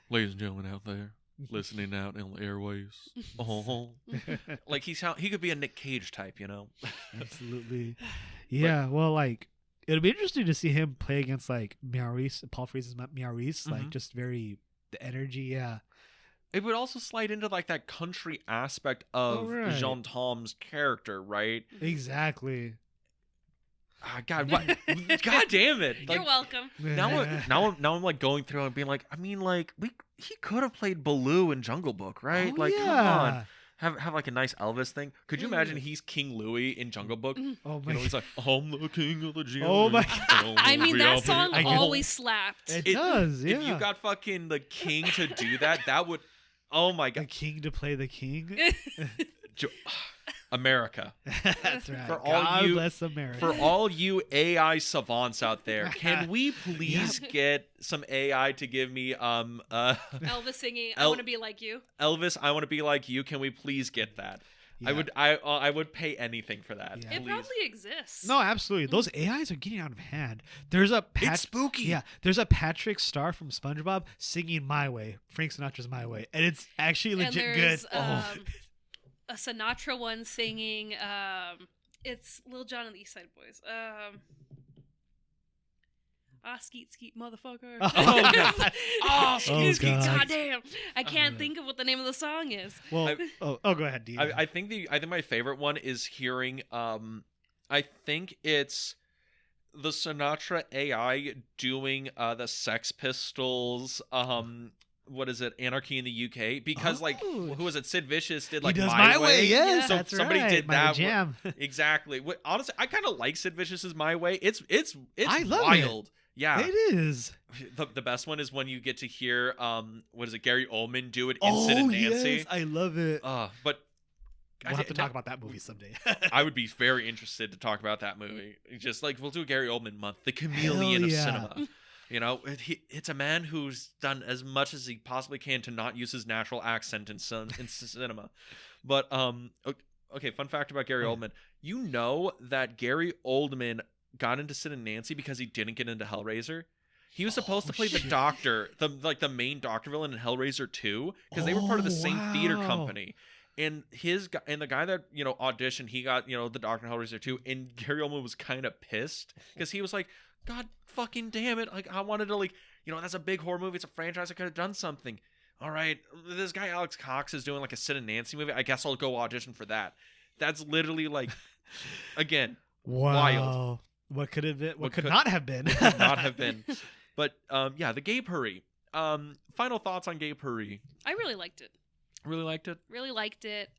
Ladies and gentlemen out there listening out on the airways. Like he could be a Nick Cage type, Absolutely. Yeah. Well, like it'll be interesting to see him play against like Maurice, Paul Frees's Maurice, like just very the energy. Yeah. It would also slide into like that country aspect of right. Jaune Tom's character, right? Exactly. God, what? God damn it! You're welcome. Now I'm like going through and being like, I mean, like he could have played Baloo in Jungle Book, right? Oh, like, yeah. come on, have like a nice Elvis thing. Could you imagine he's King Louis in Jungle Book? Oh my. He's like, I'm the king of the jungle. Oh my God. I mean, that song I get- always slapped. It does. Yeah. If you got fucking the king to do that, that would. Oh my the God, king to play the king. America. That's right. For all God you- bless America. For all you AI savants out there, can we please get some AI to give me Elvis singing "I El- Want to Be Like You." Elvis, I want to be like you. Can we please get that? Yeah. I would pay anything for that. Yeah. It Please. probably exists. No, absolutely. Those AIs are getting out of hand. There's a It's spooky. Yeah, there's a Patrick Star from SpongeBob singing "My Way," Frank Sinatra's "My Way," and it's actually and legit there's good. a Sinatra one singing. It's Lil Jon and the East Side Boys. Skeet skeet motherfucker. Oh, God. Oh, skeet skeet. God. Goddamn. I can't think of what the name of the song is. Well, go ahead, Dean. I think my favorite one is hearing. I think it's the Sinatra AI doing the Sex Pistols. What is it? Anarchy in the UK, because like Oh. who was it? Sid Vicious did he like does My Way. Yes, So that's somebody right. did My that. jam. Exactly. Honestly, I kind of like Sid Vicious's My Way. It's I love wild. Yeah. It is. The best one is when you get to hear what is it? Gary Oldman do it in Sid and Nancy. Yes, I love it. But We'll have to talk about that movie someday. I would be very interested to talk about that movie. Just like we'll do a Gary Oldman month, the chameleon of yeah. cinema. It's a man who's done as much as he possibly can to not use his natural accent in cinema. But okay, fun fact about Gary Oldman. You know that Gary Oldman got into Sid and Nancy because he didn't get into Hellraiser. He was supposed to play the doctor, the main doctor villain in Hellraiser 2, because they were part of the same theater company. And the guy that auditioned, he got the Doctor in Hellraiser 2, and Gary Oldman was kind of pissed because he was like, God fucking damn it! Like I wanted to that's a big horror movie. It's a franchise. I could have done something. All right, this guy Alex Cox is doing like a Sid and Nancy movie. I guess I'll go audition for that. That's literally like, again, Wow. wild. What could have been? What could could- not have been? Could not have been. But the Gay Purr-ee. Final thoughts on Gay Purr-ee. I really liked it. Really liked it. Really liked it.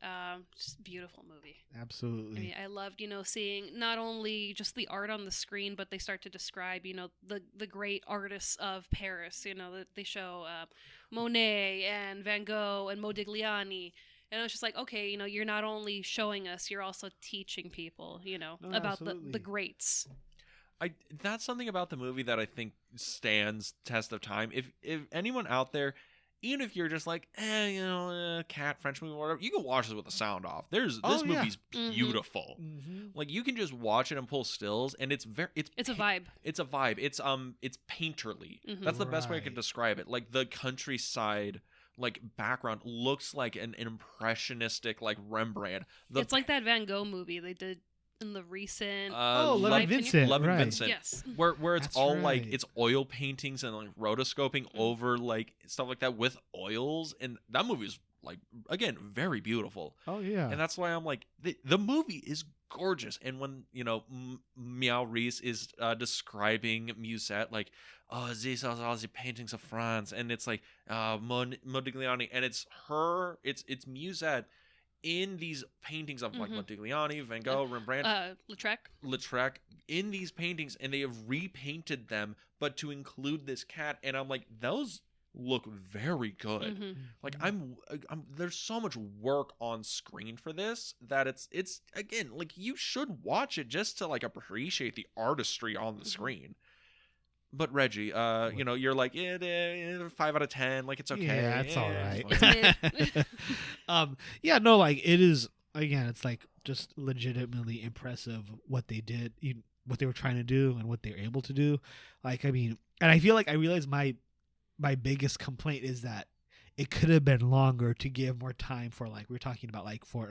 Just a beautiful movie. Absolutely. I mean, I loved, seeing not only just the art on the screen, but they start to describe, the great artists of Paris. That they show Monet and Van Gogh and Modigliani, And it was just like, okay, you're not only showing us, you're also teaching people, No, about the absolutely. greats. That's something about the movie that I think stands test of time. If anyone out there, even if you're just like, cat French movie, whatever, you can watch this with the sound off. This Oh, yeah. movie's beautiful. Mm-hmm. Like you can just watch it and pull stills, and it's a vibe. It's a vibe. It's painterly. Mhm. That's the best way I can Right. describe it. Like the countryside, like background looks like an impressionistic, like Rembrandt. It's like that Van Gogh movie they did in the recent. Oh, Love Love Vincent. Love and right. Vincent. Yes. Where it's That's all like right. it's oil paintings and like rotoscoping over like stuff like that with oils, and that movie is like again very beautiful. Oh yeah. And that's why I'm like the movie is gorgeous. And when Meow Reese is describing Musette, like, oh, these are all the paintings of France, and it's like Modigliani, and it's Musette in these paintings of like Mhm. Modigliani, Van Gogh, Rembrandt, Lautrec. in these paintings, and they have repainted them, but to include this cat, and I'm like, those look very good. Mhm. Like I'm there's so much work on screen for this that it's again like you should watch it just to like appreciate the artistry on the Mhm. screen. But Reggie, you're like 5 out of 10, like it's okay. Yeah, it's all right. It's mid. Yeah, no, like it is. Again, it's like just legitimately impressive what they did, what they were trying to do, and what they were able to do. Like, I mean, and I feel like I realized my biggest complaint is that it could have been longer to give more time for like we were talking about like for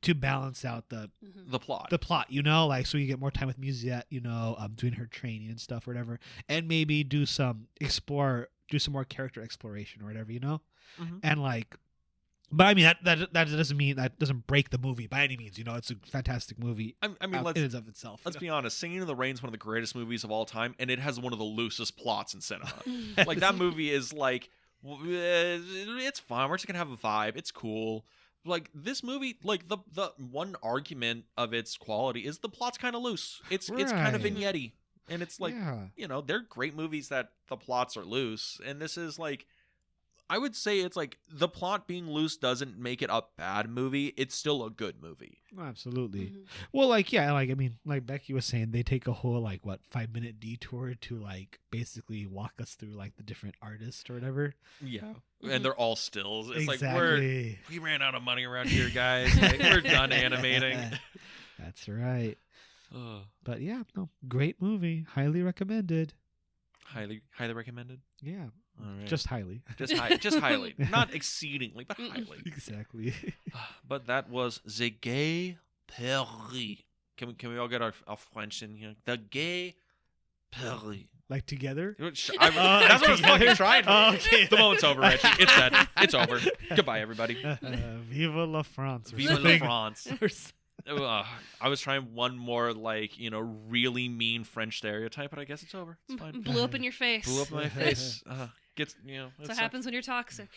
to balance out the Mhm. The plot. plot, like so you get more time with Musette, doing her training and stuff or whatever, and maybe do some more character exploration or whatever, Mhm. and like, but I mean that doesn't mean that doesn't break the movie by any means, it's a fantastic movie. I mean, in and of itself. let's be honest. Singing in the Rain is one of the greatest movies of all time, and it has one of the loosest plots in cinema. Like that movie is like, it's fun. We're just gonna have a vibe. It's cool. Like this movie, like the one argument of its quality is the plot's kind of loose. It's kind of Right. vignette-y, and it's like yeah. they're great movies that the plots are loose, and this is like, I would say it's like the plot being loose doesn't make it a bad movie. It's still a good movie. Absolutely. Mhm. Well, like, yeah, like, I mean, like Becky was saying, they take a whole, like, 5-minute detour to, like, basically walk us through, like, the different artists or whatever. Yeah, Mhm. and they're all stills. It's like Exactly. we ran out of money around here, guys. Like, we're done animating. That's right. Ugh. But yeah, no, great movie. Highly recommended. highly recommended. Yeah, All right. just highly. just highly, not exceedingly, but highly. Exactly. But that was the Gay Purr-ee. Can we all get our French in here? The Gay Purr-ee. Like together? That's what I was fucking trying for. Oh, okay. The moment's over, Reggie. It's dead. It's over. Goodbye, everybody. Vive la France. or Vive la something. France. I was trying one more, like, really mean French stereotype, but I guess it's over. It's fine. Blew up in your face. Blew up in my face. Gets, That's what happens when you're toxic.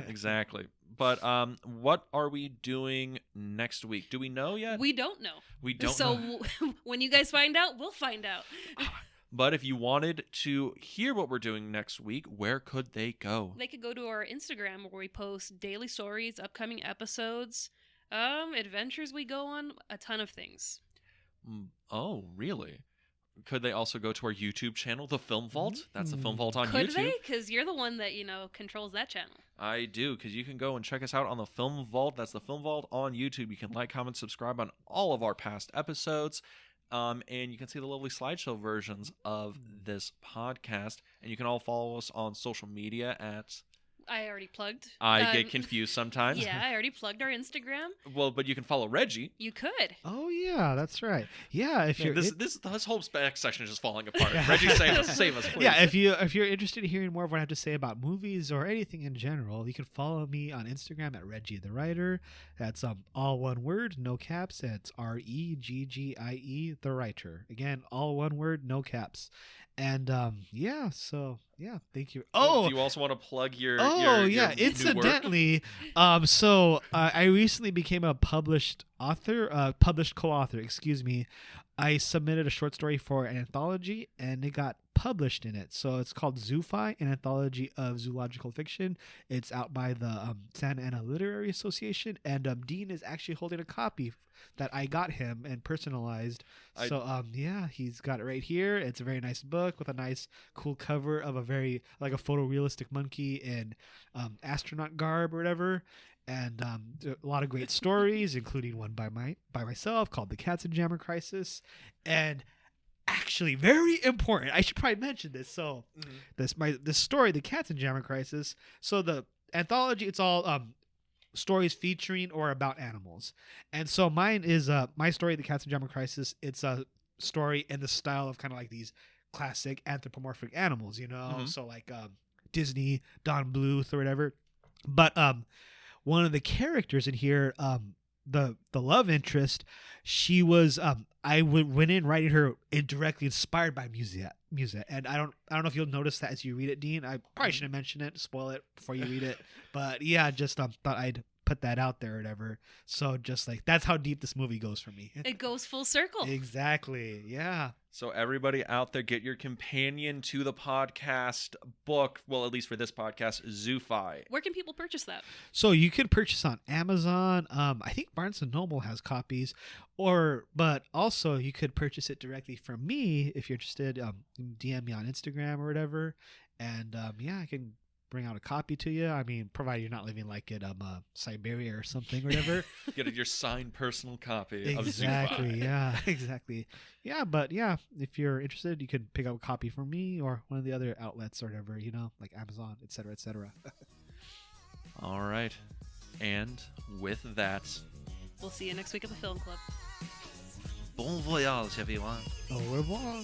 Exactly. But what are we doing next week? Do we know yet? We don't know. We don't So know. when you guys find out, we'll find out. But if you wanted to hear what we're doing next week, where could they go? They could go to our Instagram where we post daily stories, upcoming episodes, adventures we go on, a ton of things. Oh, really? Could they also go to our YouTube channel, The Film Vault? That's The Film Vault on Could YouTube. they? Because you're the one that, controls that channel. I do, because you can go and check us out on The Film Vault. That's The Film Vault on YouTube. You can like, comment, subscribe on all of our past episodes. And you can see the lovely slideshow versions of this podcast. And you can all follow us on social media at... I already plugged. I get confused sometimes. Yeah, I already plugged our Instagram. Well, but you can follow Reggie. You could. Oh yeah, that's right. Yeah, if Man, you're this whole back section is just falling apart. Reggie, save us, please. yeah, if you're interested in hearing more of what I have to say about movies or anything in general, you can follow me on Instagram at Reggie the Writer. That's all one word, no caps. It's REGGIE the Writer. Again, all one word, no caps. And so thank you. Do you also want to plug your yeah, new work? incidentally, so I recently became a published co-author, excuse me. I submitted a short story for an anthology and it got published in it. So it's called Zoophi, an anthology of zoological fiction. It's out by the Santa Ana Literary Association, and Dean is actually holding a copy that I got him and personalized. So yeah, he's got it right here. It's a very nice book with a nice cool cover of a very like a photorealistic monkey in astronaut garb or whatever. And a lot of great stories, including one by myself called "The Katzenjammer Crisis," and actually very important. I should probably mention this. So this story, "The Katzenjammer Crisis." So the anthology, it's all stories featuring or about animals, and so mine is my story, "The Katzenjammer Crisis." It's a story in the style of kind of like these classic anthropomorphic animals, you know, so like Disney, Don Bluth or whatever, but one of the characters in here, the love interest, she was I went in writing her indirectly inspired by Mewsette, and I don't know if you'll notice that as you read it, Dean. I probably shouldn't mention it, spoil it before you read it, but yeah, just thought I'd put that out there or whatever. So just like that's how deep this movie goes for me. It goes full circle. Exactly. Yeah. So everybody out there, get your companion to the podcast book. Well, at least for this podcast, Zoophi. Where can people purchase that? So you can purchase on Amazon. I think Barnes & Noble has copies, but also you could purchase it directly from me if you're interested. DM me on Instagram or whatever, and yeah, I can bring out a copy to you. I mean, provided you're not living like in Siberia or something or whatever. Get your signed personal copy of Exactly. Zoophi. Yeah, exactly. Yeah, but yeah, if you're interested, you can pick up a copy from me or one of the other outlets or whatever, you know, like Amazon, etc., etc. All right. And with that, We'll see you next week at the Film Club. bon voyage, everyone. Au revoir.